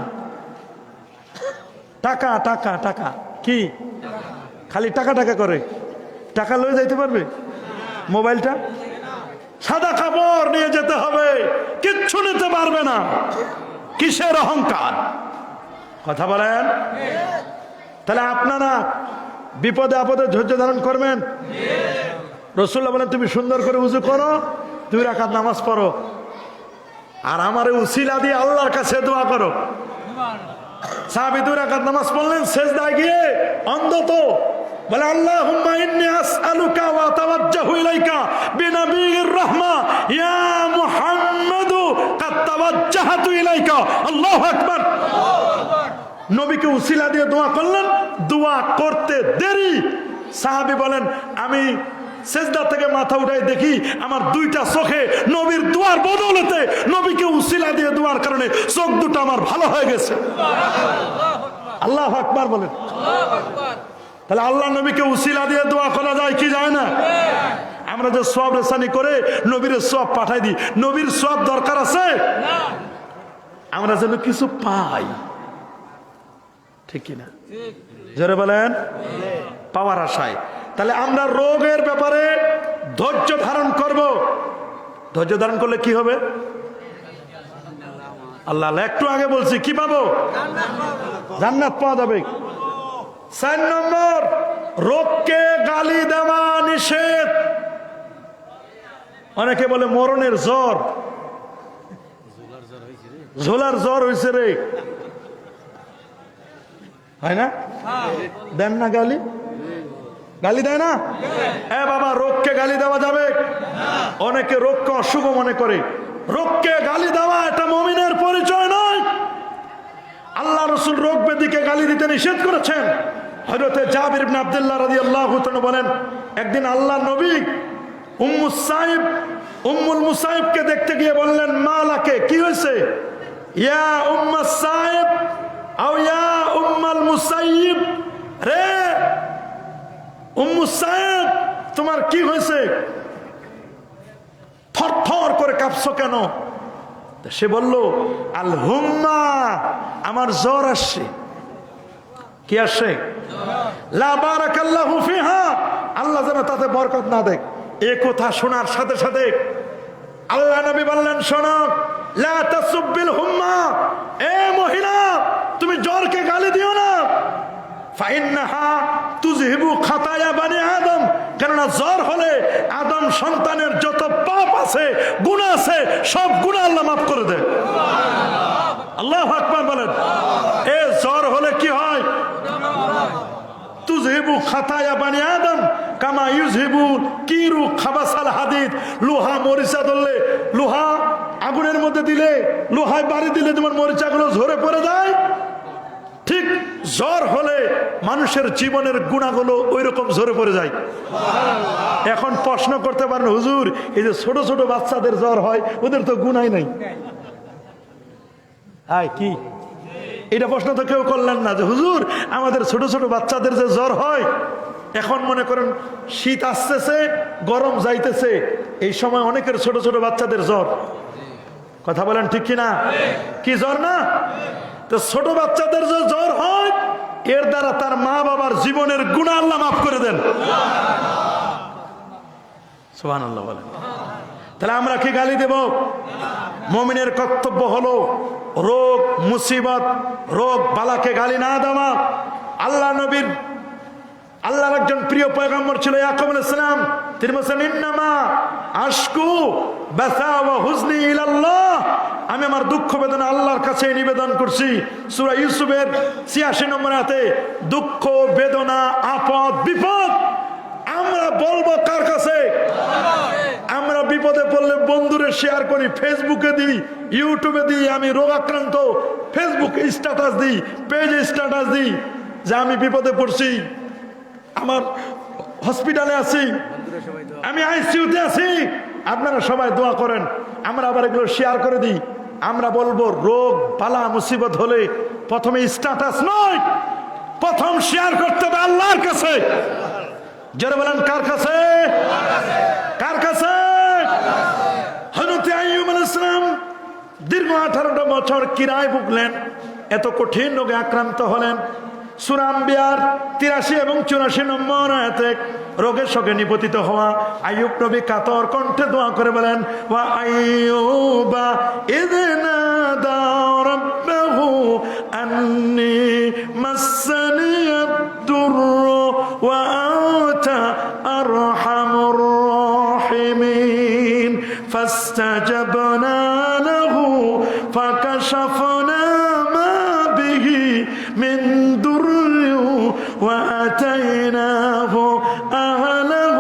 টাকা টাকা টাকা, কি খালি টাকা টাকা করে? টাকা লয়ে যাইতে পারবে? মোবাইলটা, সাদা কাপড় নিয়ে যেতে হবে, কিচ্ছু নিতে পারবে না। কিসের অহংকার? কথা বলেন। তাহলে আপনারা বিপদে আপদে ধৈর্য ধারণ করবেন। রাসূলুল্লাহ বলেন, তুমি সুন্দর করে উযু করো, 2 রাকাত নামাজ পড়ো, আর আমার উসিলা দিয়ে আল্লাহর কাছে দোয়া করো। সাহাবী 2 রাকাত নামাজ পড়লেন, সিজদায় গিয়ে অন্তত বলে, আল্লাহুম্মা ইন্নী আসআলুকা ওয়া তাওয়াজ্জাহু ইলাইকা বিনাবিয়ির রাহমা ইয়া মুহাম্মাদু কাদ তাওয়াজ্জাহতু ইলাইকা। আল্লাহু আকবার। নবীকে উসিলা দিয়ে দোয়া করলেন। দোয়া করতে দেরি, সাহাবী বলেন, আমি সিজদা থেকে মাথা উঠাই দেখি আমার 2টা চোখে নবীর দোয়ার বদৌলতে, নবীকে উসিলা দিয়ে দোয়ার কারণে চোখ দুটো আমার ভালো হয়ে গেছে। আল্লাহু আকবার বলেন। তাহলে আল্লাহ নবীকে উসিলা দিয়ে দোয়া করা যায় কি যায় না? আমরা যে সওয়াব রেসানি করে নবীর সওয়াব পাঠাই দিই, নবীর সওয়াব দরকার আছে? আমরা যেন কিছু পাই, ঠিক কিনা? জোরে বলেন। পাওয়ার আশায়। তাহলে আমরা রোগের ব্যাপারে ধৈর্য ধারণ করব। ধৈর্য ধারণ করলে কি হবে? আল্লাহ একটু আগে বলছি, কি পাবো? জান্নাত পাওয়া যাবে। 4 নম্বর, রোগকে গালি দেওয়া নিষেধ। অনেকে বলে মরণের জ্বর, ঝোলার জ্বর হয়েছে রে, হয় না? দেন না গালি, গালি দেয় না? এ বাবা, রোগকে গালি দেওয়া যাবে? অনেকে রোগকে অশুভ মনে করে। রোগকে গালি দেওয়া এটা মুমিনের পরিচয় নয়। আল্লাহ রাসূল রোগ ব্যাধিকে গালি দিতে নিষেধ করেছেন। হযরতে জাবির ইবনে আব্দুল্লাহ রাদিয়াল্লাহু তাআলা বলেন, একদিন আল্লাহ নবী উম্মুল মুসাইবকে দেখতে গিয়ে বললেন, মালাকে, কি হয়েছে? ইয়া উম্মাস সাইব আও ইয়া উম্মাল মুসাইব, রে উম্মু সাইব, তোমার কি হয়েছে? থরথর করে কাঁপছো কেন? সে বলল, আল হুম্মা, আমার জ্বর আসছে। কি আসছে? লা বারাকাল্লাহু ফিহা, আল্লাহ যেন তাতে বরকত না দেয়। এই কথা শোনার সাথে সাথে আল্লাহ নবী বললেন, শোনো, লা তাসুব্বিল হুম্মা, এ মহিলা, তুমি জ্বরকে গালি দিও না। ফাইন্নাহা তুযহিবু খাতায়া বানি আদম, কেননা জ্বর হলে আদম সন্তানের যত পাপ আছে, গুনাহ আছে, সব গুনাহ আল্লাহ মাফ করে দেয়। আল্লাহু আকবার বলেন। এ জ্বর হলে কি হয়? তুযহিবু খাতায়া বানি আদম কামা ইউযহিবু কিরু খাবাসাল হাদিদ। লোহা মরিচা ধরলে, লোহা আগুনের মধ্যে দিলে, লোহায় বাড়ি দিলে যেমন মরিচাগুলো ঝরে পড়ে যায়, ঠিক জ্বর হলে মানুষের জীবনের গুণাগুলো ওই রকম ঝরে পড়ে যায়। এখন প্রশ্ন করতে পারেন, হুজুর, এই যে ছোট ছোট বাচ্চাদের জ্বর হয়, ওদের তো গুনাই নাই। কি এটা প্রশ্ন তো কেউ করলেন না যে হুজুর, আমাদের ছোট ছোট বাচ্চাদের যে জ্বর হয়, এখন মনে করেন শীত আসতেছে, গরম যাইতেছে, এই সময় অনেকের ছোট ছোট বাচ্চাদের জ্বর। কথা বলেন ঠিক কিনা? কি জ্বর না? তো ছোট বাচ্চাদের যে জ্বর হয়, এর দ্বারা তার মা বাবার জীবনের গুনাহ আল্লাহ মাফ করে দেন। সুবহানাল্লাহ বলেন। তাহলে আমরা কি গালি দেব? মুমিনের কর্তব্য হলো রোগ মুসিবত, রোগ বালাকে গালি না দেওয়া। আল্লাহ নবীর, আল্লাহর একজন প্রিয় পয়গম্বর ছিল ইয়াকুব আলাইহিস সালাম। তিনি বলেন, ইন্নামা আশকু বাসা ওয়া হুজনি ইলাল্লাহ, আমি আমার দুঃখ বেদনা আল্লাহর কাছে নিবেদন করছি। সূরা ইউসুফের ৮৬ নম্বর আয়াতে দুঃখ বেদনা আপদ বিপদ আমরা বলবো কার কাছে? আমরা বিপদে পড়লে বন্ধুরে শেয়ার করি, ফেসবুকে দিই, ইউটিউবে দিই, আমি রোগাক্রান্ত ফেসবুকে স্ট্যাটাস দিই, পেজে স্ট্যাটাস দিই যে আমি বিপদে পড়ছি, আমার হসপিটালে আছি, আমি আইসিইউতে আছি, আপনারা সবাই দোয়া করেন। আমরা আবার এগুলো শেয়ার করে দিই। আমরা বলবো রোগ বালা মুসিবত হলে প্রথমে স্ট্যাটাস নয়, প্রথম শেয়ার করতে হবে আল্লাহর কাছে। যারা বলেন কার কাছে? কার কাছে? হযরত আইয়ুব আলাইহিস সালাম দীর্ঘ 18টা বছর কিরায় ভুগলেন, এত কঠিন রোগে আক্রান্ত হলেন। সূরা আম্বিয়ার 83 এবং 84 নম্বর আয়াতে রোগের সঙ্গে নিপতিত হওয়া আইয়ুব নবী কাতর কণ্ঠে দোয়া করে বলেন, ওয়া আইয়ুবা ইয নাদা রাব্বাহু আন্নী মাসসানিয়াদ দুররু ওয়া আনতা আরহামুর রাহিমিন ফাস্তাজাবনা লাহু ফাকাশাফনা মা বিহি মিন وآتيناه أهله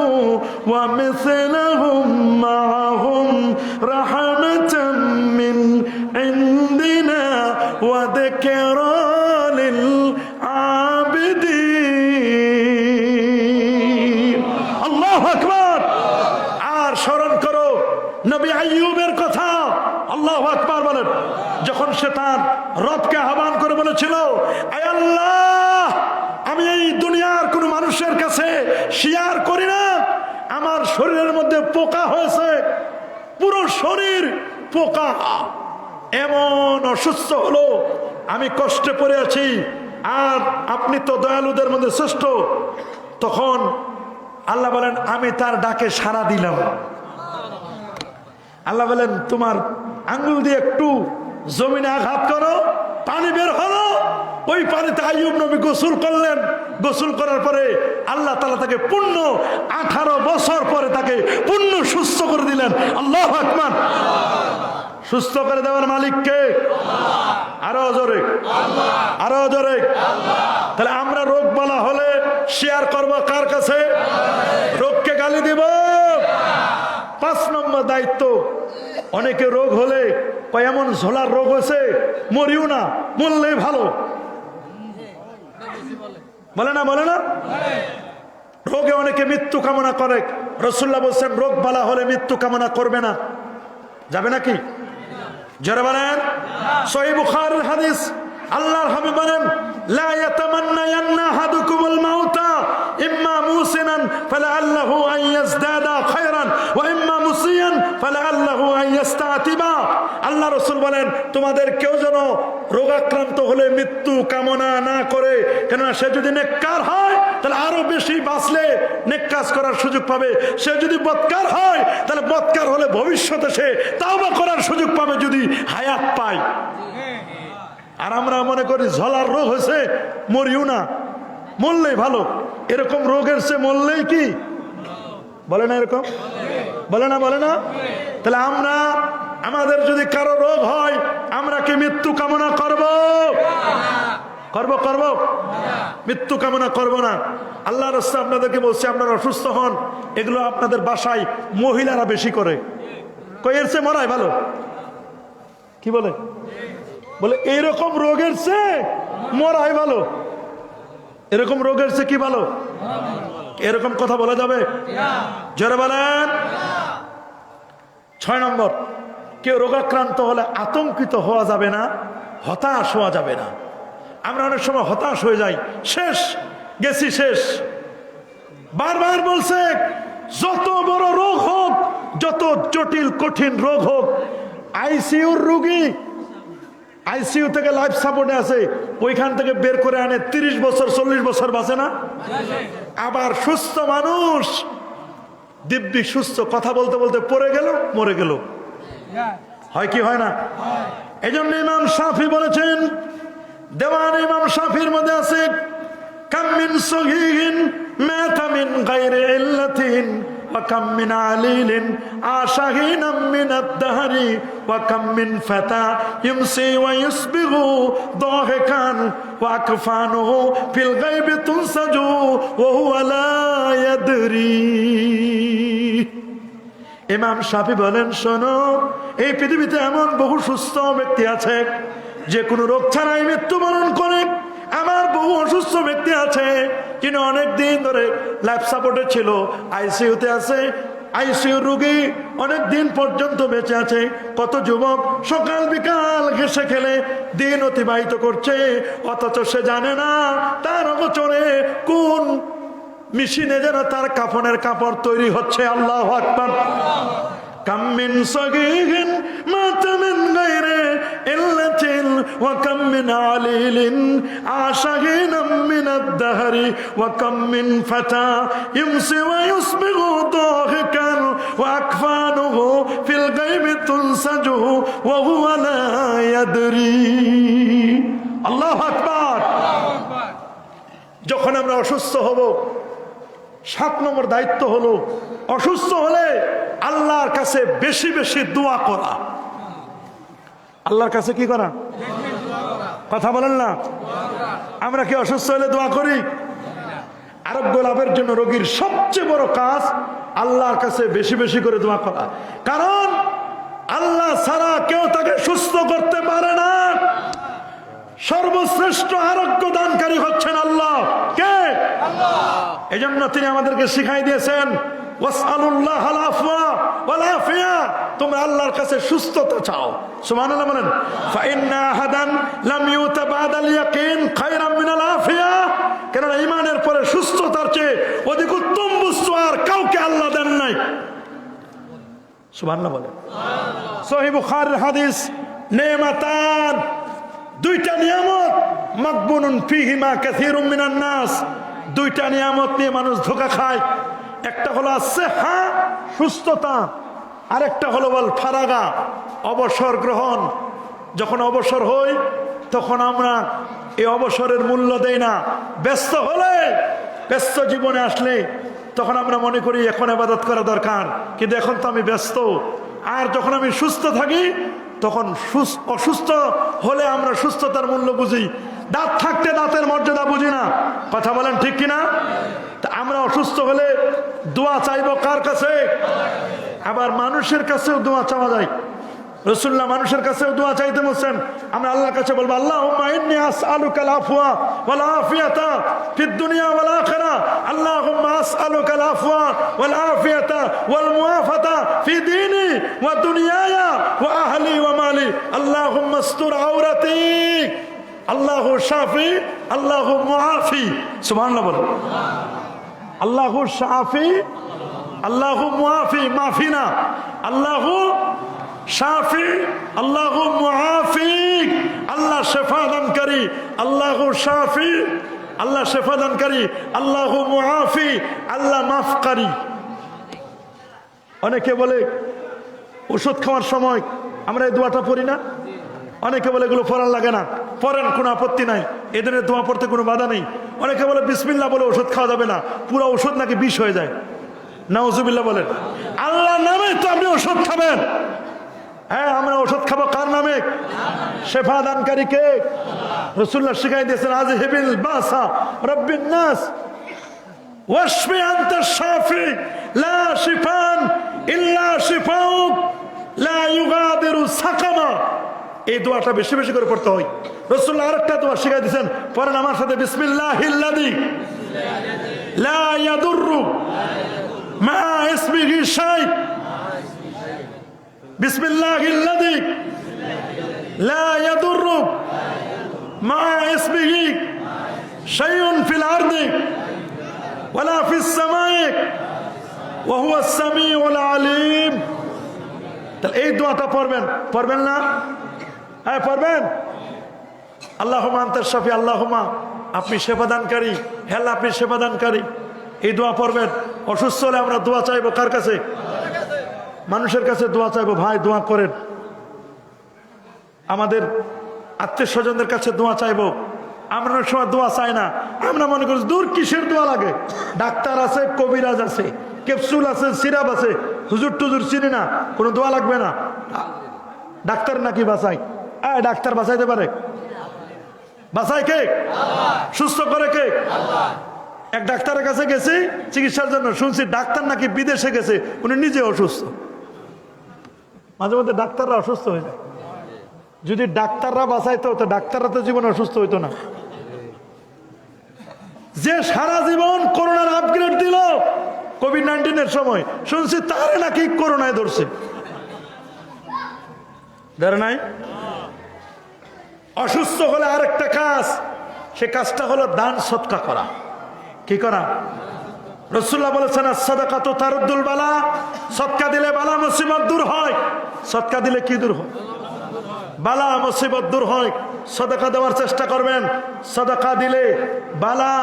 ومثلهم معهم رحمة من عندنا وذكرى للعابدين الله أكبر আর স্মরণ করো নবী আইয়ুবের কথা। আল্লাহু আকবার বলেন। যখন সে তার রবকে আহ্বান করে বলেছিল, আয় আল্লাহ, আমি এই দুনিয়ার কোন মানুষের কাছে শেয়ার করি না, আমার শরীরের মধ্যে পোকা হয়েছে, পুরো শরীর পোকা, এমন অসুস্থ হলো, আমি কষ্টে পড়ে আছি, আর আপনি তো দয়ালুদের মধ্যে শ্রেষ্ঠ। তখন আল্লাহ বলেন, আমি তার ডাকে সাড়া দিলাম। আল্লাহ বলেন, তোমার আঙ্গুল দিয়ে একটু জমিনে আঘাত করো, পানি বের হলো। ওই পানিতে আইয়ুব নবী গোসল করলেন। গোসল করার পরে আল্লাহ তাআলা তাকে পূর্ণ 18 বছর পরে তাকে পূর্ণ সুস্থ করে দিলেন। আল্লাহু আকবার। সুস্থ করে দেওয়ার মালিক কে? আরো জোরে, আরো জোরে। তাহলে আমরা রোগ বালা হলে শেয়ার করবো কার কাছে? রোগকে গালি দিব? 5 নম্বর দায়িত্ব, অনেকে রোগ হলে এমন ঝোলার রোগ হয়েছে, মরিও না, মরলেই ভালো, বলে না? বলে না? রোগে অনেকে মৃত্যু কামনা করে। রাসূলুল্লাহ বলেছেন, রোগ বালা হলে মৃত্যু কামনা করবে না। যাবে নাকি? যারা বলেন সহিহ বুখারীর হাদিস, আল্লাহর হাবিব বলেন, লা ইয়াতামান্নায়ান্না আহাদুকুমুল মাউতা ইম্মা মুসিনান ফালাআল্লাহু আন ইয়াজদাদা খায়রান ওয়া ইম্মা মুসিয়ান ফালাআল্লাহু আন ইয়াস্তাতিবা। আল্লাহ রাসূল বলেন, তোমাদের কেউ যেন রোগাক্রান্ত হলে মৃত্যু কামনা না করে, কেননা সে যদি নেককার হয় তাহলে আরো বেশি বাঁচলে নেক কাজ করার সুযোগ পাবে। সে যদি বদকার হয় তাহলে বদকার হলে ভবিষ্যতে সে তাওবা করার সুযোগ পাবে যদি হায়াত পায়। আর আমরা মনে করি ঝলার রোগ হয়েছে, মরিও না, মরলেই ভালো। এরকম রোগের সে মরলেই কি বলে না? এরকম বলে না? বলে না? তাহলে আমরা, আমাদের যদি কারো রোগ হয়, আমরা কি মৃত্যু কামনা করব? করব? মৃত্যু কামনা করব না। আল্লাহর রাস্তায় আপনাদেরকে বলছি, আপনারা অসুস্থ হন, এগুলো আপনাদের বাসায় মহিলারা বেশি করে। এর চেয়ে মরাই ভালো। কি বলে? বলে এইরকম রোগের চেয়ে মরাই ভালো। এরকম রোগের চেয়ে কি ভালো? এরকম কথা বলা যাবে? জোরে বলেন। 6 নম্বর, কেউ রোগাক্রান্ত হলে আতঙ্কিত হওয়া যাবে না, হতাশ হওয়া যাবে না। আমরা অনেক সময় হতাশ হয়ে যাই, শেষ গেছি, শেষ। বারবার বলছে, যত বড় রোগ হোক, যত জটিল কঠিন রোগ হোক, আইসিইউর রোগী আইসিইউ থেকে লাইফ সাপোর্টে আছে, ওইখান থেকে বের করে আনে 30 বছর 40 বছর বাঁচে না? আবার সুস্থ মানুষ, দিব্যি সুস্থ, কথা বলতে বলতে পড়ে গেল, মরে গেল। হয় কি হয় না? এই জন্য ইমাম শাফি বলেছেন, দেওয়ান ইমাম শাফির মধ্যে আছে, কাম মিন সগীরিন মাতা মিন গায়রি ইল্লাতিন ওয়া কাম মিন আলিলিন আশাহিনা মিন আদ-দাহরি ওয়া কাম মিন ফাতা ইমসি ওয়া ইসবিগু দাহিকান ওয়া আকফানুহু ফিল গায়বি তুনসাজু ওয়া হুয়া লা ইয়াদরি। ইমাম শাফি বলেন, শোনো, এই পৃথিবীতে এমন বহু সুস্থ ব্যক্তি আছে যে কোনো রোগ ছাড়াই মৃত্যুবরণ করে। আমার বহু অসুস্থ ব্যক্তি আছে যিনি অনেক দিন ধরে লাইফ সাপোর্টে ছিল, আইসিইউতে আছে, আইসিইউ রোগী অনেক দিন পর্যন্ত বেঁচে আছে। কত যুবক সকাল বিকাল ঘেসে খেলে দিন অতিবাহিত করছে, অথচ সে জানে না তার অগোচরে কোন মেশিনে যেন তার কাফনের কাপড় তৈরি হচ্ছে। আল্লাহু আকবার। কাম মিন সগীরিন মাতা মিন গায়রি ইল্লাতিন ওয়া কাম মিন আলিলিন আশাগিনাম মিনাদ দাহরি ওয়া কাম মিন ফাতা ইমসি ওয়া ইউসবিহু দাহিকান ওয়া আকফানুহু ফিল গায়বি তুনসাজুহু ওয়া হুয়া লা ইয়াদরি। আল্লাহু আকবার। যখন আমরা অসুস্থ হব, 7 নম্বর দায়িত্ব হলো অসুস্থ হলে আল্লাহর কাছে বেশি বেশি দোয়া করা। আল্লাহর কাছে কি করা? কথা বলেন না। আমরা কি অসুস্থ হলে দোয়া করি? আরোগ্য লাভের জন্য রোগীর সবচেয়ে বড় কাজ আল্লাহর কাছে বেশি বেশি করে দোয়া করা, কারণ আল্লাহ ছাড়া কেউ তাকে সুস্থ করতে পারে না। সর্বশ্রেষ্ঠ আরোগ্য দানকারী হচ্ছেন আল্লাহ। কে? আল্লাহ। এজন্য তিনি আমাদেরকে শিখাই দিয়েছেন, ওয়াসআলুল্লাহাল আফওয়া ওয়াল আফিয়া, তোমরা আল্লাহর কাছে সুস্থতা চাও। সুবহানাল্লাহ বলেন। ফাইন্না আহাদান লাম ইউতা বাদাল ইয়াকিন খায়রাম মিনাল আফিয়া, কারণ ঈমানের পরে সুস্থতার চেয়ে অধিক উত্তম বস্তু আর কাউকে আল্লাহ দেন নাই। সুবহানাল্লাহ বলেন। সহিহ বুখারীর হাদিস, নেমাতান, 2টা নিয়ামত মাকবুনুন ফিহিমা কাসীরুম মিনান নাস, 2টা নিয়ামত নিয়ে মানুষ ধোঁকা খায়। একটা হলো সিহা, সুস্থতা, আর একটা হলো বল ফারাগা, অবসর গ্রহণ। যখন অবসর হই তখন আমরা এই অবসরের মূল্য দেই না। ব্যস্ত হলে, ব্যস্ত জীবনে আসলে তখন আমরা মনে করি এখন ইবাদত করা দরকার, কিন্তু এখন তো আমি ব্যস্ত। আর যখন আমি সুস্থ থাকি তখন অসুস্থ হলে আমরা সুস্থতার মূল্য বুঝি, দাঁত থাকতে দাঁতের মর্যাদা বুঝি না। কথা বলেন ঠিক কিনা? তা আমরা অসুস্থ হলে দোয়া চাইবো কার কাছে? আবার মানুষের কাছেও দোয়া চাওয়া যায়। রাসূলুল্লাহ মানুষের কাছেও দোয়া চাইতে বলছেন। আমরা আল্লাহর কাছে বলবো, আল্লাহুম্মা ইন্নী আসআলুকাল আফওয়া ওয়াল আফিয়াতা ফিদ দুনিয়া ওয়াল আখিরা, আল্লাহুম্মা আসআলুকাল আফওয়া ওয়াল আফিয়াতা ওয়াল মুআফাতা ফি দীনি ওয়া দুনিয়ায়া ওয়া আহলি ওয়া মালি, আল্লাহুম্মা আস্তুর আওরাতি, আল্লাহু শাফি আল্লাহু মুআফি। সুবহানাল্লাহ বলেন। আল্লাহু শাফি আল্লাহু মুআফি, মাফি না, আল্লাহু শাফি আল্লাহু মুআফি, আল্লাহ শেফা দানকারী, আল্লাহু শাফি আল্লাহ শেফা দানকারী, আল্লাহু মুআফি আল্লাহ মাফকারী। অনেকে বলে ওষুধ খাওয়ার সময় আমরা এই দোয়াটা পড়ি না, অনেকে বলে এগুলো পড়ার লাগে না। পড়েন, কোনো আপত্তি নাই, এদের দোয়া পড়তে কোনো বাধা নেই। অনেকে বলে বিসমিল্লাহ বলে ওষুধ খাওয়া যাবে না, পুরো ওষুধ নাকি বিষ হয়ে যায়। নাউজুবিল্লাহ বলেন। আল্লাহর নামে তো আপনি ওষুধ খাবেন। হ্যাঁ, আমরা ওষুধ খাবো কার নামে? শেফা দানকারী কে? রাসূলুল্লাহ শিখাই দিয়েছেন, আযহিবিল বাসা রাব্বিন নাস ওয়াশফি আনতা শাফি লা শিফান ইল্লা শিফাউক লা ইউগাদিরু সাকামা। এই দোয়াটা বেশি বেশি করে পড়তে হয়। রাসূলুল্লাহ আরেকটা দোয়া শিখাই দিয়েছেন, পড়েন আমার সাথে, বিসমিল্লাহিল্লাযী লা ইয়াদুররু মা ইসমিহি শাই, বিসমিল্লাহিল্লাযী লা ইয়াদুররু মা ইসমিহি শাইউন ফিল আরদি ওয়ালা ফিস সামাই ওয়া হুয়াস সামিউল আলিম। তাহলে এই দোয়াটা পড়বেন, পড়বেন না? হ্যাঁ পড়বেন। আল্লাহুম্মা আনতাশ শাফি, আল্লাহুম্মা আপনি শেফাদানকারী, হে আল্লাহ আপনি শেফাদানকারী। এই দোয়া পড়বেন। অসুস্থ হলে আমরা দোয়া চাইবো কার কাছে? মানুষের কাছে দোয়া চাইবো। ভাই দোয়া করেন। আমাদের আত্মীয় স্বজনদের কাছে দোয়া চাইবো। আমরা অনেক সময় দোয়া চাই না, আমরা মনে করি দূর কিসের দোয়া লাগে, ডাক্তার আছে, কবিরাজ আছে, ক্যাপসুল আছে, সিরাপ আছে, হুজুর টুজুর চিনি না, কোনো দোয়া লাগবে না। ডাক্তার নাকি বাঁচায়? ডাক্তার বাঁচাইতে পারে? বাঁচায় কে? সুস্থ করে কে? এক ডাক্তারের কাছে গেছি চিকিৎসার জন্য, শুনছি ডাক্তার নাকি বিদেশে গেছে, উনি নিজে অসুস্থ। মাঝে মধ্যে ডাক্তাররা অসুস্থ হয়ে যায়। যদি ডাক্তাররা বাঁচাইতো তো ডাক্তাররা তো জীবনে অসুস্থ হইতো না। যে সারা জীবন করোনার আপগ্রেড দিল কোভিড-19 সময়, শুনছি তারে নাকি করোনায় ধরছে। ধরে নাই? অসুস্থ হলে আরেকটা কাজ, সে কাজটা হলো দান সদকা করা। কি করা? রাসূলুল্লাহ বলেছেন সাদাকাতু তারুদ্দুল বালা, সদকা দিলে বালা মুসিবত দূর হয়। সদকা দিলে কি দূর হয়? বালা মুসিবত দূর হয়। সদকা দেওয়ার চেষ্টা করবেন। সদকা দিলে বালা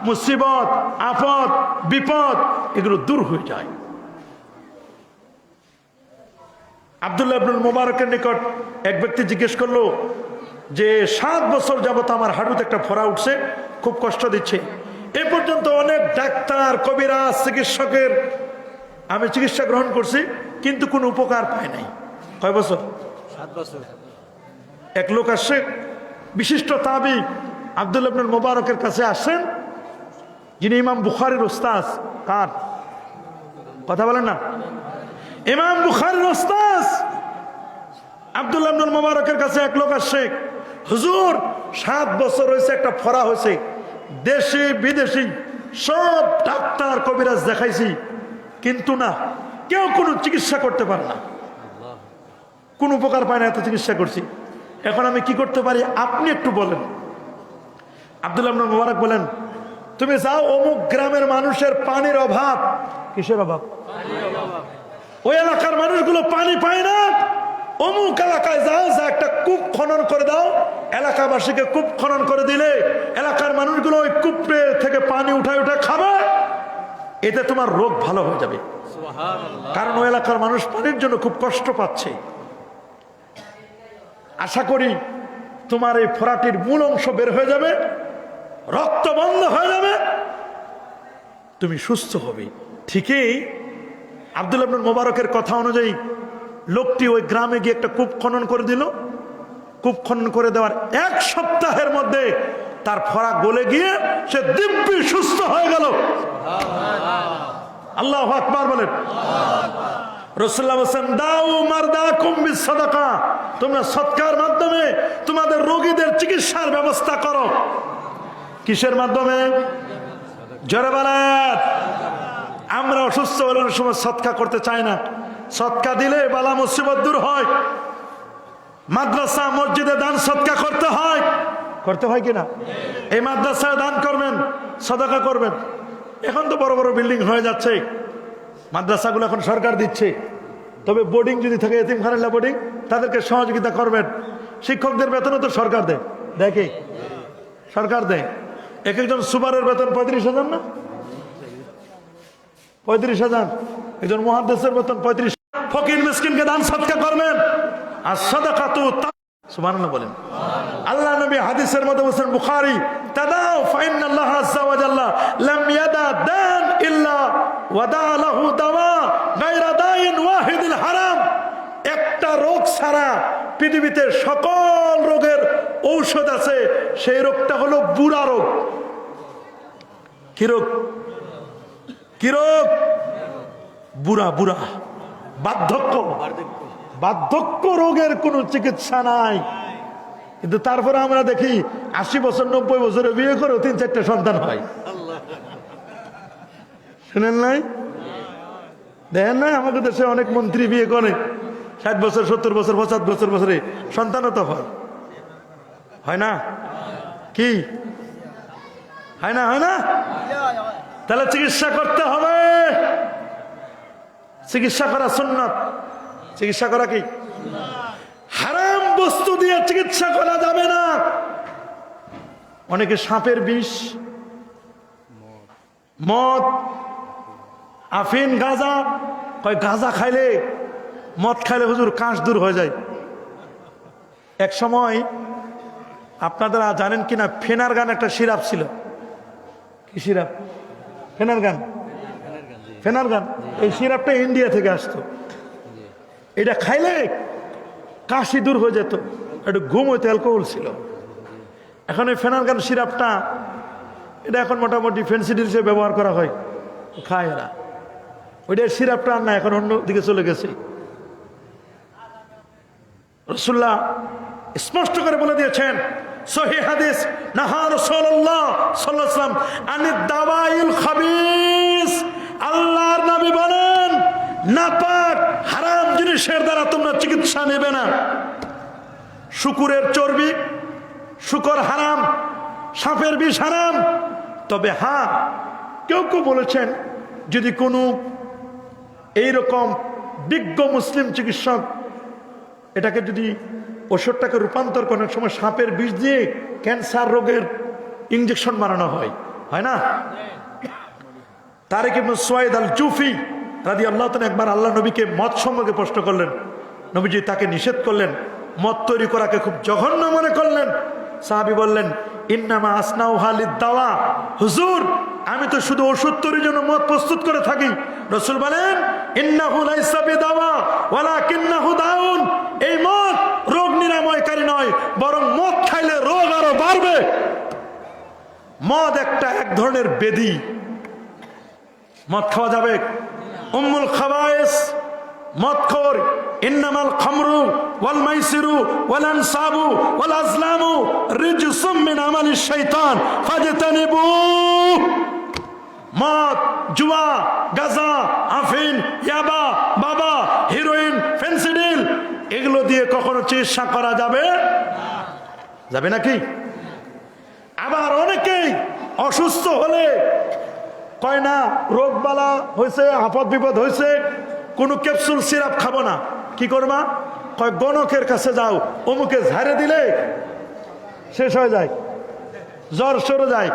মুসিবত আপদ বিপদ এগুলো দূর হয়ে যায়। আব্দুল্লাহ ইবনুল মুবারকের নিকট এক ব্যক্তি জিজ্ঞেস করলো যে 7 বছর যাবত আমার হাঁটুতে একটা ফোড়া উঠছে, খুব কষ্ট দিচ্ছে। এ পর্যন্ত অনেক ডাক্তার কবিরাজ চিকিৎসকের আমি চিকিৎসা গ্রহণ করছি, কিন্তু কোনো উপকার পাই নাই। কয় বছর? 7 বছর। এক লোক আসছে, বিশিষ্ট তাবি আব্দুল্লাহ ইবনুল মুবারকের কাছে আসছেন, যিনি ইমাম বুখারীর উস্তাদ। কার কথা বলেন না? ইমাম বুখারীর উস্তাদ আব্দুল্লাহ ইবনুল মুবারকের কাছে এক লোক আসছে, হুজুর 7 বছর হয়েছে, একটা ফোড়া হয়েছে, দেশি বিদেশি সব ডাক্তার কবিরাজ দেখাইছি, কিন্তু না, কেউ কোনো চিকিৎসা করতে পারে না, কোন উপকার পায় না, এত চিকিৎসা করছি, এখন আমি কি করতে পারি আপনি একটু বলেন। আব্দুল্লাহ ইবনুল মুবারক বলেন, তুমি যাও অমুক গ্রামের মানুষের পানির অভাব। কিসের অভাব? ওই এলাকার মানুষগুলো পানি পায় না, অমুক এলাকায় যাও, যা একটা কূপ খনন করে দাও, এলাকাবাসীকে কূপ খনন করে দিলে এলাকার মানুষগুলো ওই কূপে থেকে পানি উঠায় উঠায় খাবে, এতে তোমার রোগ ভালো হয়ে যাবে। কারণ ওই এলাকার মানুষ পানির জন্য খুব কষ্ট পাচ্ছে। আশা করি তোমার এই ফোড়াটির মূল অংশ বের হয়ে যাবে, রক্ত বন্ধ হয়ে যাবে, তুমি সুস্থ হবে। ঠিকই আব্দুল্লাহ ইবনুল মুবারকের কথা অনুযায়ী লোকটি ওই গ্রামে গিয়ে একটা কূপ খনন করে দিল। কূপ খনন করে দেওয়ার 1 সপ্তাহের মধ্যে তার ফোড়া গলে গিয়ে সে দিব্যি সুস্থ হয়ে গেল। আল্লাহু আকবার বলেন। রাসূলুল্লাহ বলেন, দাউ মারদাকুম বিসসাদাকা, তোমরা সদকার মাধ্যমে তোমাদের রোগীদের চিকিৎসার ব্যবস্থা করো। কিসের মাধ্যমে? জোরে বলেন। আমরা অসুস্থ হলে সময় সদকা করতে চাই না। সদকা দিলে বালা মুসিবত দূর হয়। মাদ্রাসা মসজিদে দান সদকা করতে হয়, করতে হয় কিনা? এই মাদ্রাসায় দান করবেন, সদকা করবেন। এখন তো বড় বড় বিল্ডিং হয়ে যাচ্ছে, মাদ্রাসাগুলো এখন সরকার দিচ্ছে, তবে বোর্ডিং যদি থাকে এতিমখানা বোর্ডিং, তাদেরকে সহযোগিতা করবেন। শিক্ষকদের বেতনও তো সরকার দেয়, দেখে সরকার দেয়। এক একজন সুপারের বেতন 35,000 না? 35,000। একজন মুহাদ্দিসের বেতন 35। ফকির মিসকিনকে দান সদকা করবেন। আর সাদাকাতু, সুবহানাল্লাহ বলেন। আল্লাহ নবী হাদিসের মধ্যে বলেছেন, বুখারী, তাদাউ ফাইন্নাল্লাহ আযজা ওয়া জাল্লা লাম ইয়াদা দান ইল্লা ওয়াদা লাহু দাওয়া গায়রা দাইন ওয়াহিদিল হারাম। একটা রোগ ছাড়া পৃথিবীতে সকল রোগের ঔষধ আছে, সেই রোগটা হলো বুড়া রোগ। কি রোগ? কি রোগ? বুড়া বুড়া বার্ধক্য। বার্ধক্য রোগের কোনো চিকিৎসা নাই, কিন্তু তারপরে আমরা দেখি 80 বছর 90 বছরে বিয়ে করে 3-4টা সন্তান হয়। শুনেন নাই? দেখেন নাই আমাদের দেশে অনেক মন্ত্রী বিয়ে করে 60 বছর 70 বছর 75 বছরে সন্তানও তো হয় না? কি হয় না? হয় না? তাহলে চিকিৎসা করতে হবে। চিকিৎসা করা সুন্নাত। চিকিৎসা করা কি? হারাম বস্তু দিয়ে চিকিৎসা করা যাবে না। অনেকে সাপের বিষ, মদ, আফিন, গাঁজা, কয় গাঁজা খাইলে মদ খাইলে হুজুর কাশ দূর হয়ে যায়। এক সময় আপনারা জানেন কিনা, ফেনারগান একটা সিরাপ ছিল। কি সিরাপ? ফেনারগান। ফেনারগান এই সিরাপটা ইন্ডিয়া থেকে আসতো। এটা খাইলে কাশি দূর হয়ে যেত, একটু ঘুম হইতে, অ্যালকোহল ছিল। এখন এই ফেনারগান সিরাপটা এটা এখন মোটামুটি ফেন্সিডিল হিসেবে ব্যবহার করা হয়, খায় এরা। ওইটার সিরাপটা আর না, এখন অন্য দিকে চলে গেছে। রাসূলুল্লাহ স্পষ্ট করে বলে দিয়েছেন, সহিহ হাদিস, নাহা রাসূলুল্লাহ সাল্লাল্লাহু আলাইহি ওয়াসাল্লাম আনিদ দাওয়াইল খাবিস। আল্লাহর নবী বলেন, নাপাক হারাম জিনিসের দ্বারা তোমরা চিকিৎসা নেবে না। শুকুরের চর্বি, শুকর হারাম, সাপের বিষ হারাম। তবে হ্যাঁ, কেউ কেউ বলেছেন যদি কোনো এইরকম বিজ্ঞ মুসলিম চিকিৎসক এটাকে যদি ওষুধটাকে রূপান্তর করার সময় সাপের বিষ দিয়ে ক্যান্সার রোগের ইঞ্জেকশন বানানো হয়, হয় না? তারিক ইবনে সুয়াইদ আল জুফি রাদিয়াল্লাহু তাআলা একবার আল্লাহ নবীকে মদ সম্পর্কে প্রশ্ন করলেন। নবীজি তাকে নিষেধ করলেন, মদ তৈরি করাকে খুব জঘন্য মনে করলেন। সাহাবী বললেন, ইন্নামা আসনাউহা লিদ-দাওয়া। হুজুর, আমি তো শুধু ওষুধ তৈরির জন্য মদ প্রস্তুত করে থাকি। রাসূল বলেন, ইন্নাহু লাইসা বিদাওয়া ওয়ালাকিন্নাহু দাউন। এই মদ রোগ নিরাময়কারী নয়, বরং মদ খাইলে রোগ আরো বাড়বে। মদ এক ধরনের ব্যাধি। মদ খাওয়া যাবে? উম্মুল খাবায়েস মদখোর। ইন্নামাল খামরু ওয়াল মাইসিরু ওয়াল আনসাবু ওয়াল আজলামু রিজসুম মিন আমালিশ শাইতান ফাজতানিবু। মদ, জুয়া, গাঁজা, আফিন, ইয়াবা, বাবা, হিরোইন, ফেন্সিডিল, এগুলো দিয়ে কখনো চিকিৎসা করা যাবে? যাবে নাকি? আবার অনেকেই অসুস্থ হলে কয় না, রোগ বালা হয়েছে, আপদ বিপদ হয়েছে, কোনো ক্যাপসুল সিরাপ খাবো না। কি করবা? কয় গণকের কাছে যাও, অমুকে ঝাড়ে দিলে শেষ হয়ে যায়, জ্বর সরে যায়।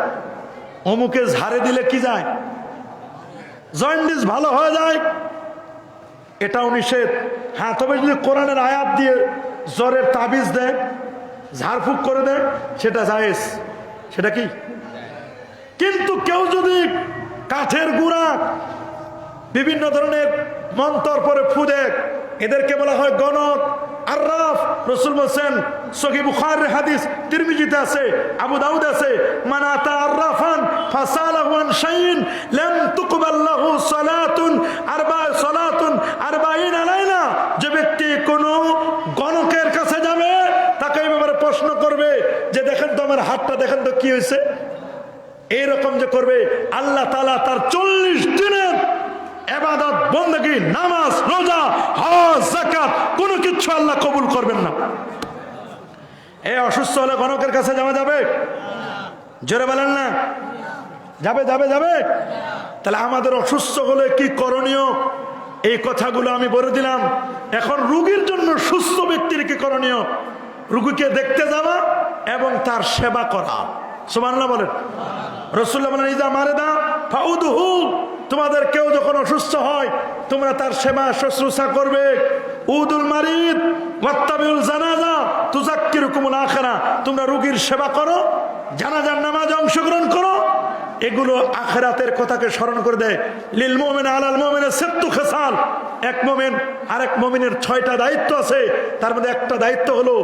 অমুকে ঝাড়ে দিলে কি যায়? জন্ডিস ভালো হয়ে যায়। এটাও নিষেধ। হ্যাঁ, তবে যদি কোরআনের আয়াত দিয়ে জ্বরের তাবিজ দেয়, ঝাড়ফুঁক করে দেয়, সেটা জায়েজ। সেটা কি? কিন্তু কেউ যদি কাঠের গুঁড়া, বিভিন্ন ধরনের মন্তর পরে ফু দেয়, এদেরকে বলা হয় গণক, আররাফ। রাসূল বলেন, সহিহ বুখারীর হাদিস, তিরমিজিতে আছে, আবু দাউদ আছে, মান আতা আররাফান ফাসালাহু আন শাইইন লাম তুকবাল লাহু সালাতুন আরবাঈনা লাইলা। যে ব্যক্তি কোনো গণকের কাছে যাবে, তাকে এই ব্যাপারে প্রশ্ন করবে যে দেখেন তো আমার হাতটা, দেখেন তো কি হয়েছে, এইরকম যে করবে, আল্লাহ তাআলা তার 40 দিনের ইবাদত, বندگی, নামাজ, রোজা, হজ, যাকাত কোনো কিছু আল্লাহ কবুল করবেন না। এই অসুস্থ হলে গণকের কাছে যাওয়া যাবে? জোরে বলেন না। যাবে যাবে যাবে? তাহলে আমাদের অসুস্থ হলে কি করণীয়, এই কথাগুলো আমি বলে দিলাম। এখন রোগীর জন্য, সুস্থ ব্যক্তির কি করণীয়? রোগীকে দেখতে যাওয়া এবং তার সেবা করা। সুবহানাল্লাহ বলেন। রাসূলুল্লাহ বলেন, ইজা মারিদা ফাউদুহু। তোমাদের কেউ যখন অসুস্থ হয়, তোমরা তার সেবা শুশ্রূষা করবে। উদুল মারিদ ওয়াত্তাবিউল জানাজা তুযাক্কিরুকুমুল আখিরা। তোমরা রোগীর সেবা করো, জানাজার নামাজে অংশগ্রহণ করো। এগুলো আখিরাতের কথাকে স্মরণ করে দেয়। লিল মুমিন আলাল মুমিনের সিত্তু খিসাল। এক মুমিন আরেক মুমিনের 6টা দায়িত্ব আছে, তার মধ্যে একটা দায়িত্ব হলো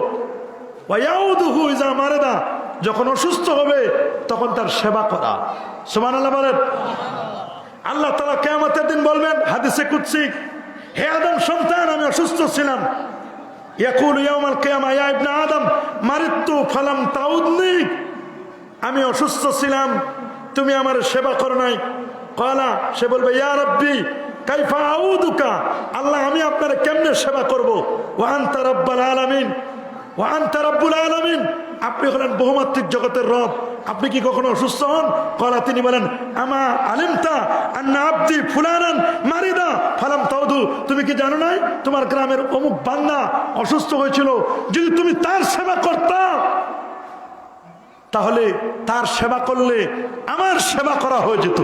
ওয়ায়াউদুহু ইজা মারিদা। যখন অসুস্থ হবে তখন তার সেবা করা। সুবহানাল্লাহ বলেন। আল্লাহ তাআলা কিয়ামতের দিন বলবেন, হাদিসে কুদসি, হে আদম সন্তান, আমি অসুস্থ ছিলাম। ইয়াকুলু ইয়াউমাল কিয়ামা ইয়া ইবনে আদম মারিদতু ফালাম তাউদনি। আমি অসুস্থ ছিলাম, তুমি আমার সেবা করো নাই। ক্বালা, সে বলবে, ইয়া রাব্বি কাইফা আউদুকা। আল্লাহ, আমি আপনার কেমনে সেবা করব? ওয়া আনতা রাব্বুল আলামিন, ওয়া আনতা রাব্বুল আলামিন। আপনি হলেন বহুমাত্রিক জগতের রব, আপনি কি কখনো অসুস্থ হন? ক্বালা, তিনি বলেন, আমা আলিমতা আন্না আবদি ফুলানান মারিদা ফালাম তাউদু। তুমি কি জানো নাই তোমার গ্রামের অমুক বান্দা অসুস্থ হয়েছিল? যদি তুমি তার সেবা করতা, তাহলে তার সেবা করলে আমার সেবা করা হয়ে যেত।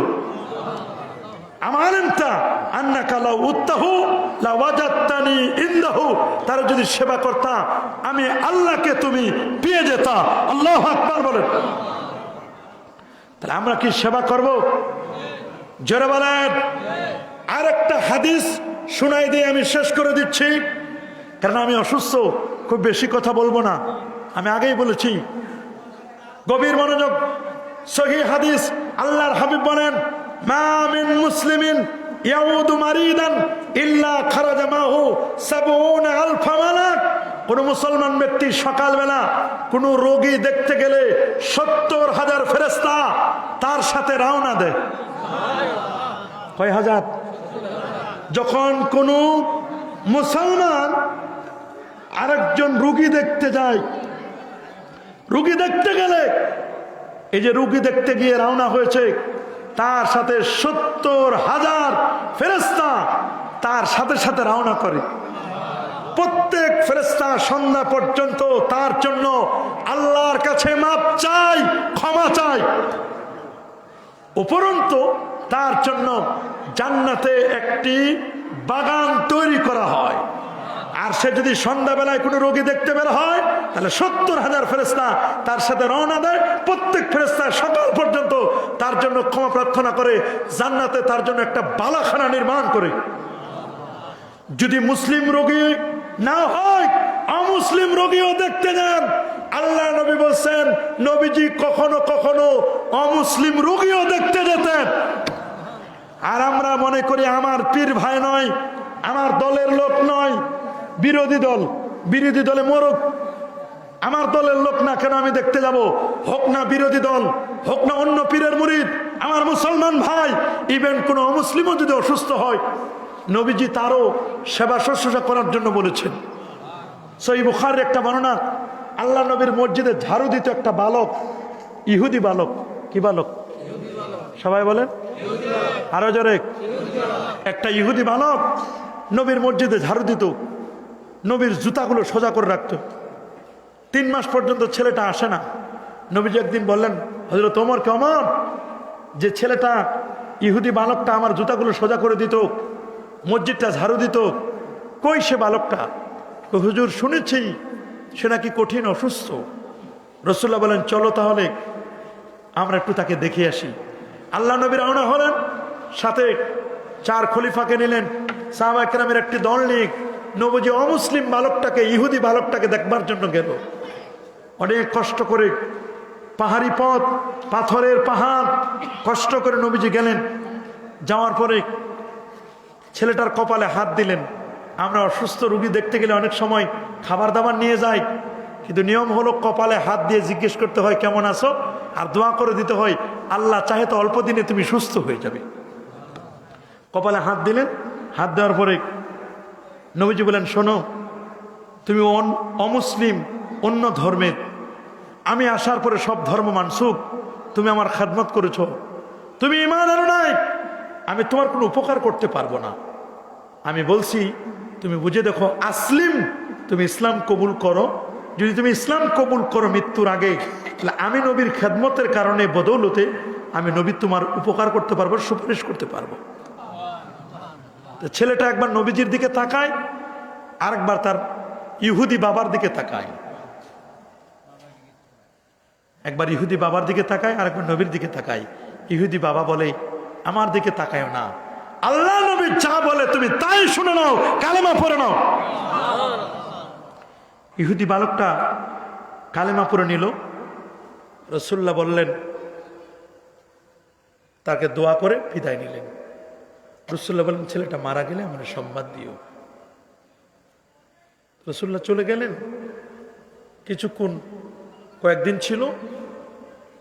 তারা যদি সেবা করতা, আমি আল্লাহকে তুমি পেয়ে যেতা। আল্লাহু আকবার বলেন। তাহলে আমরা কি সেবা করব? জোরে বলেন। আর একটা হাদিস শোনাই দিয়ে আমি শেষ করে দিচ্ছি, কারণ আমি অসুস্থ, খুব বেশি কথা বলবো না। আমি আগেই বলেছি, গভীর মনোযোগ। সহিহ হাদিস, আল্লাহর হাবিব বলেন, মা মিন মুসলিমিন ইয়াউদু মারিদান ইল্লা খারাজা মাহু ৭০,০০০ মালাক কোন মুসলমান ব্যক্তি সকালবেলা কোন রোগী দেখতে গেলে 70,000 ফেরেশতা তার সাথে রওনা দেয়। কয় হাজার? যখন কোন মুসলমান আরেকজন রোগী দেখতে যায়, রোগী দেখতে গেলে এই যে রোগী দেখতে গিয়ে রওনা হয়েছে তার সাথে 70,000 ফেরেশতা তার সাথে সাথে রওনা করে। প্রত্যেক ফেরেশতা সন্ধ্যা পর্যন্ত তার জন্য আল্লাহর কাছে মাপ চাই, ক্ষমা চাই। উপরন্তু তার জন্য জান্নাতে একটি বাগান তৈরি করা হয়। আর সে যদি সন্ধ্যাবেলায় কোনো রোগী দেখতে বের হয় তাহলে 70,000 ফেরেশতা তার সাথে রওনা দেয়। প্রত্যেক ফেরেশতা সকাল পর্যন্ত তার জন্য ক্ষমা প্রার্থনা করে, জান্নাতে তার জন্য একটা বালাখানা নির্মাণ করে। যদি মুসলিম রোগী না হয়, অমুসলিম রোগীও দেখতে যান। আল্লাহ নবী বলছেন, নবীজি কখনো কখনো অমুসলিম রোগীও দেখতে যেতেন। আর আমরা মনে করি আমার পীর ভাই নয়, আমার দলের লোক নয়, বিরোধী দল, বিরোধী দলে মরুক, আমার দলের লোক না কেন আমি দেখতে যাব? হোক না বিরোধী দল, হোক না অন্য পীরের মুরিদ, আমার মুসলমান ভাই, ইভেন কোনো অমুসলিমও যদি অসুস্থ হয়, নবীজি তারও সেবা শুশ্রূষা করার জন্য বলেছেন। সহিহ বুখারীর একটা বর্ণনা, আল্লাহ নবীর মসজিদে ঝাড়ু দিত একটা বালক, ইহুদি বালক। কি বালক? সবাই বলেন আরো জোরে। একটা ইহুদি বালক নবীর মসজিদে ঝাড়ু দিত, নবীর জুতাগুলো সোজা করে রাখত। 3 মাস পর্যন্ত ছেলেটা আসে না। নবীজি একদিন বললেন, হযরত ওমর কেমন যে ছেলেটা ইহুদি বালকটা আমার জুতাগুলো সোজা করে দিত, মসজিদটা ঝাড়ু দিত, কই সে বালকটা? হুজুর শুনেছি সে নাকি কঠিন অসুস্থ। রাসূলুল্লাহ বলেন, চলো তাহলে আমরা একটু তাকে দেখে আসি। আল্লাহ নবী রওনা হলেন, সাথে 4 খলিফাকে নিলেন, সাহাবায়ে কেরামের একটি দল নিয়ে নবীজি অমুসলিম বালকটাকে, ইহুদি বালকটাকে দেখবার জন্য গেল। অনেক কষ্ট করে, পাহাড়ি পথ, পাথরের পাহাড়, কষ্ট করে নবীজি গেলেন। যাওয়ার পরে ছেলেটার কপালে হাত দিলেন। আমরা অসুস্থ রোগী দেখতে গেলে অনেক সময় খাবার দাবার নিয়ে যাই, কিন্তু নিয়ম হলো কপালে হাত দিয়ে জিজ্ঞেস করতে হয় কেমন আছো, আর দোয়া করে দিতে হয় আল্লাহ চাহে তো অল্প দিনে তুমি সুস্থ হয়ে যাবে। কপালে হাত দিলেন। হাত দেওয়ার পরে নবীজি বলেন, শোনো, তুমি অমুসলিম, অন্য ধর্মের, আমি আসার পরে সব ধর্ম মানসুক, তুমি আমার খেদমত করেছো, তুমি ঈমান আনো নাই, আমি তোমার কোনো উপকার করতে পারবো না। আমি বলছি তুমি বুঝে দেখো, আসলিম, তুমি ইসলাম কবুল করো। যদি তুমি ইসলাম কবুল করো মৃত্যুর আগে, তাহলে আমি নবীর খেদমতের কারণে, বদৌলতে আমি নবী তোমার উপকার করতে পারবো, সুপারিশ করতে পারবো। ছেলেটা একবার নবীজির দিকে তাকায়, আরেকবার তার ইহুদি বাবার দিকে তাকায়। একবার ইহুদি বাবার দিকে তাকায়, আরেকবার নবীর দিকে তাকায়। ইহুদি বাবা বলে, আমার দিকে তাকায়ও না, আল্লাহ নবী যা বলে তুমি তাই শুনে নাও, কালেমা পড়ে নাও। ইহুদি বালকটা কালেমা পড়ে নিল। রাসূলুল্লাহ বললেন, তাকে দোয়া করে বিদায় নিলেন। রাসূলুল্লাহ বললেন, ছেলেটা মারা গেলে আমার সংবাদ দিও। রাসূলুল্লাহ চলে গেলেন। কিছুক্ষণ, কয়েকদিন ছিল,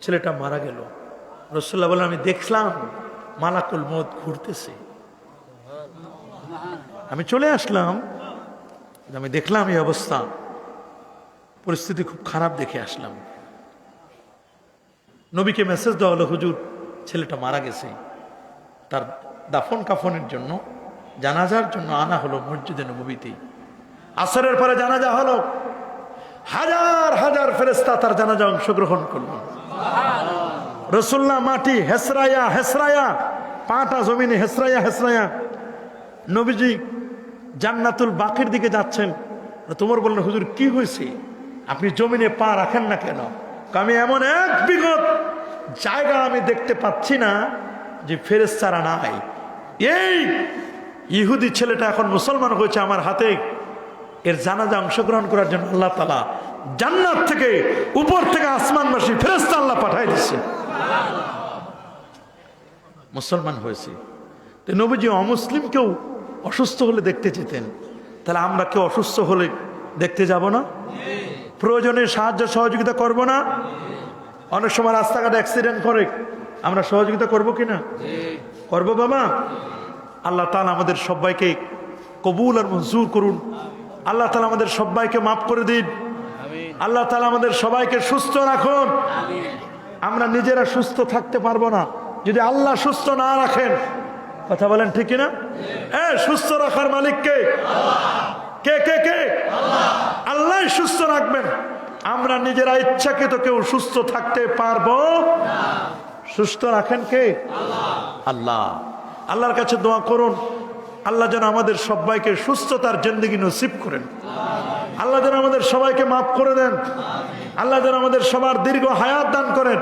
ছেলেটা মারা গেল। রাসূলুল্লাহ বললেন, আমি দেখলাম মালাকুল মউত ঘুরতেছে, আমি চলে আসলাম, আমি দেখলাম এই অবস্থা, পরিস্থিতি খুব খারাপ দেখে আসলাম। নবীকে মেসেজ দেওয়া হলো, হুজুর ছেলেটা মারা গেছে, তার দাফন কাফনের জন্য, জানাজার জন্য আনা হলো মসজিদে নববীতে। আসরের পরে জানাজা হলো, হাজার হাজার ফেরেশতা তার জানাজা অংশগ্রহণ করল। রাসূলুল্লাহ মাটি হেসরায়া হেসরায়া, পাটা জমিনে হেসরায়া হেসরায়া নবীজি জান্নাতুল বাকির দিকে যাচ্ছেন। তোমার বললেন, হুজুর কি হয়েছে, আপনি জমিনে পা রাখেন না কেন? আমি এমন এক বিগত জায়গা আমি দেখতে পাচ্ছি না যে ফেরেশতারা নাই। এই ইহুদি ছেলেটা এখন মুসলমান হয়েছে আমার হাতে, এর জানাজা অংশগ্রহণ করার জন্য আল্লাহ তাআলা জান্নাত থেকে, উপর থেকে আসমানবাসী ফেরেশতা আল্লাহ পাঠাই দিচ্ছে, মুসলমান হয়েছে। তো নবীজি অমুসলিম কেউ অসুস্থ হলে দেখতে যেতেন, তাহলে আমরা কেউ অসুস্থ হলে দেখতে যাব না? প্রয়োজনে সাহায্য সহযোগিতা করব না? অনেক সময় রাস্তাঘাটে অ্যাক্সিডেন্ট করে, আমরা সহযোগিতা করব কি না? করবো বাবা। আল্লাহ তাআলা আমাদের সবাইকে কবুল আর মঞ্জুর করুন। আল্লাহ তাআলা আমাদের সবাইকে মাফ করে দিন। আল্লাহ তাআলা আমাদের সবাইকে সুস্থ রাখুন। আমরা নিজেরা সুস্থ থাকতে পারবো না যদি আল্লাহ সুস্থ না রাখেন। কথা বলেন ঠিক না? সুস্থ রাখার মালিক কে? কে কে কে? আল্লাহ সুস্থ রাখবেন। আমরা নিজেরা ইচ্ছাকৃত কেউ সুস্থ থাকতে পারবো? সুস্থ রাখেন কে? আল্লাহ। আল্লাহর কাছে দোয়া করুন, আল্লাহ যেন আমাদের সবাইকে সুস্থতার জিন্দেগি নসিব করেন। আল্লাহ যেন আমাদের সবাইকে মাফ করে দেন। আল্লাহ যেন আমাদের সবার দীর্ঘ হায়াত দান করেন।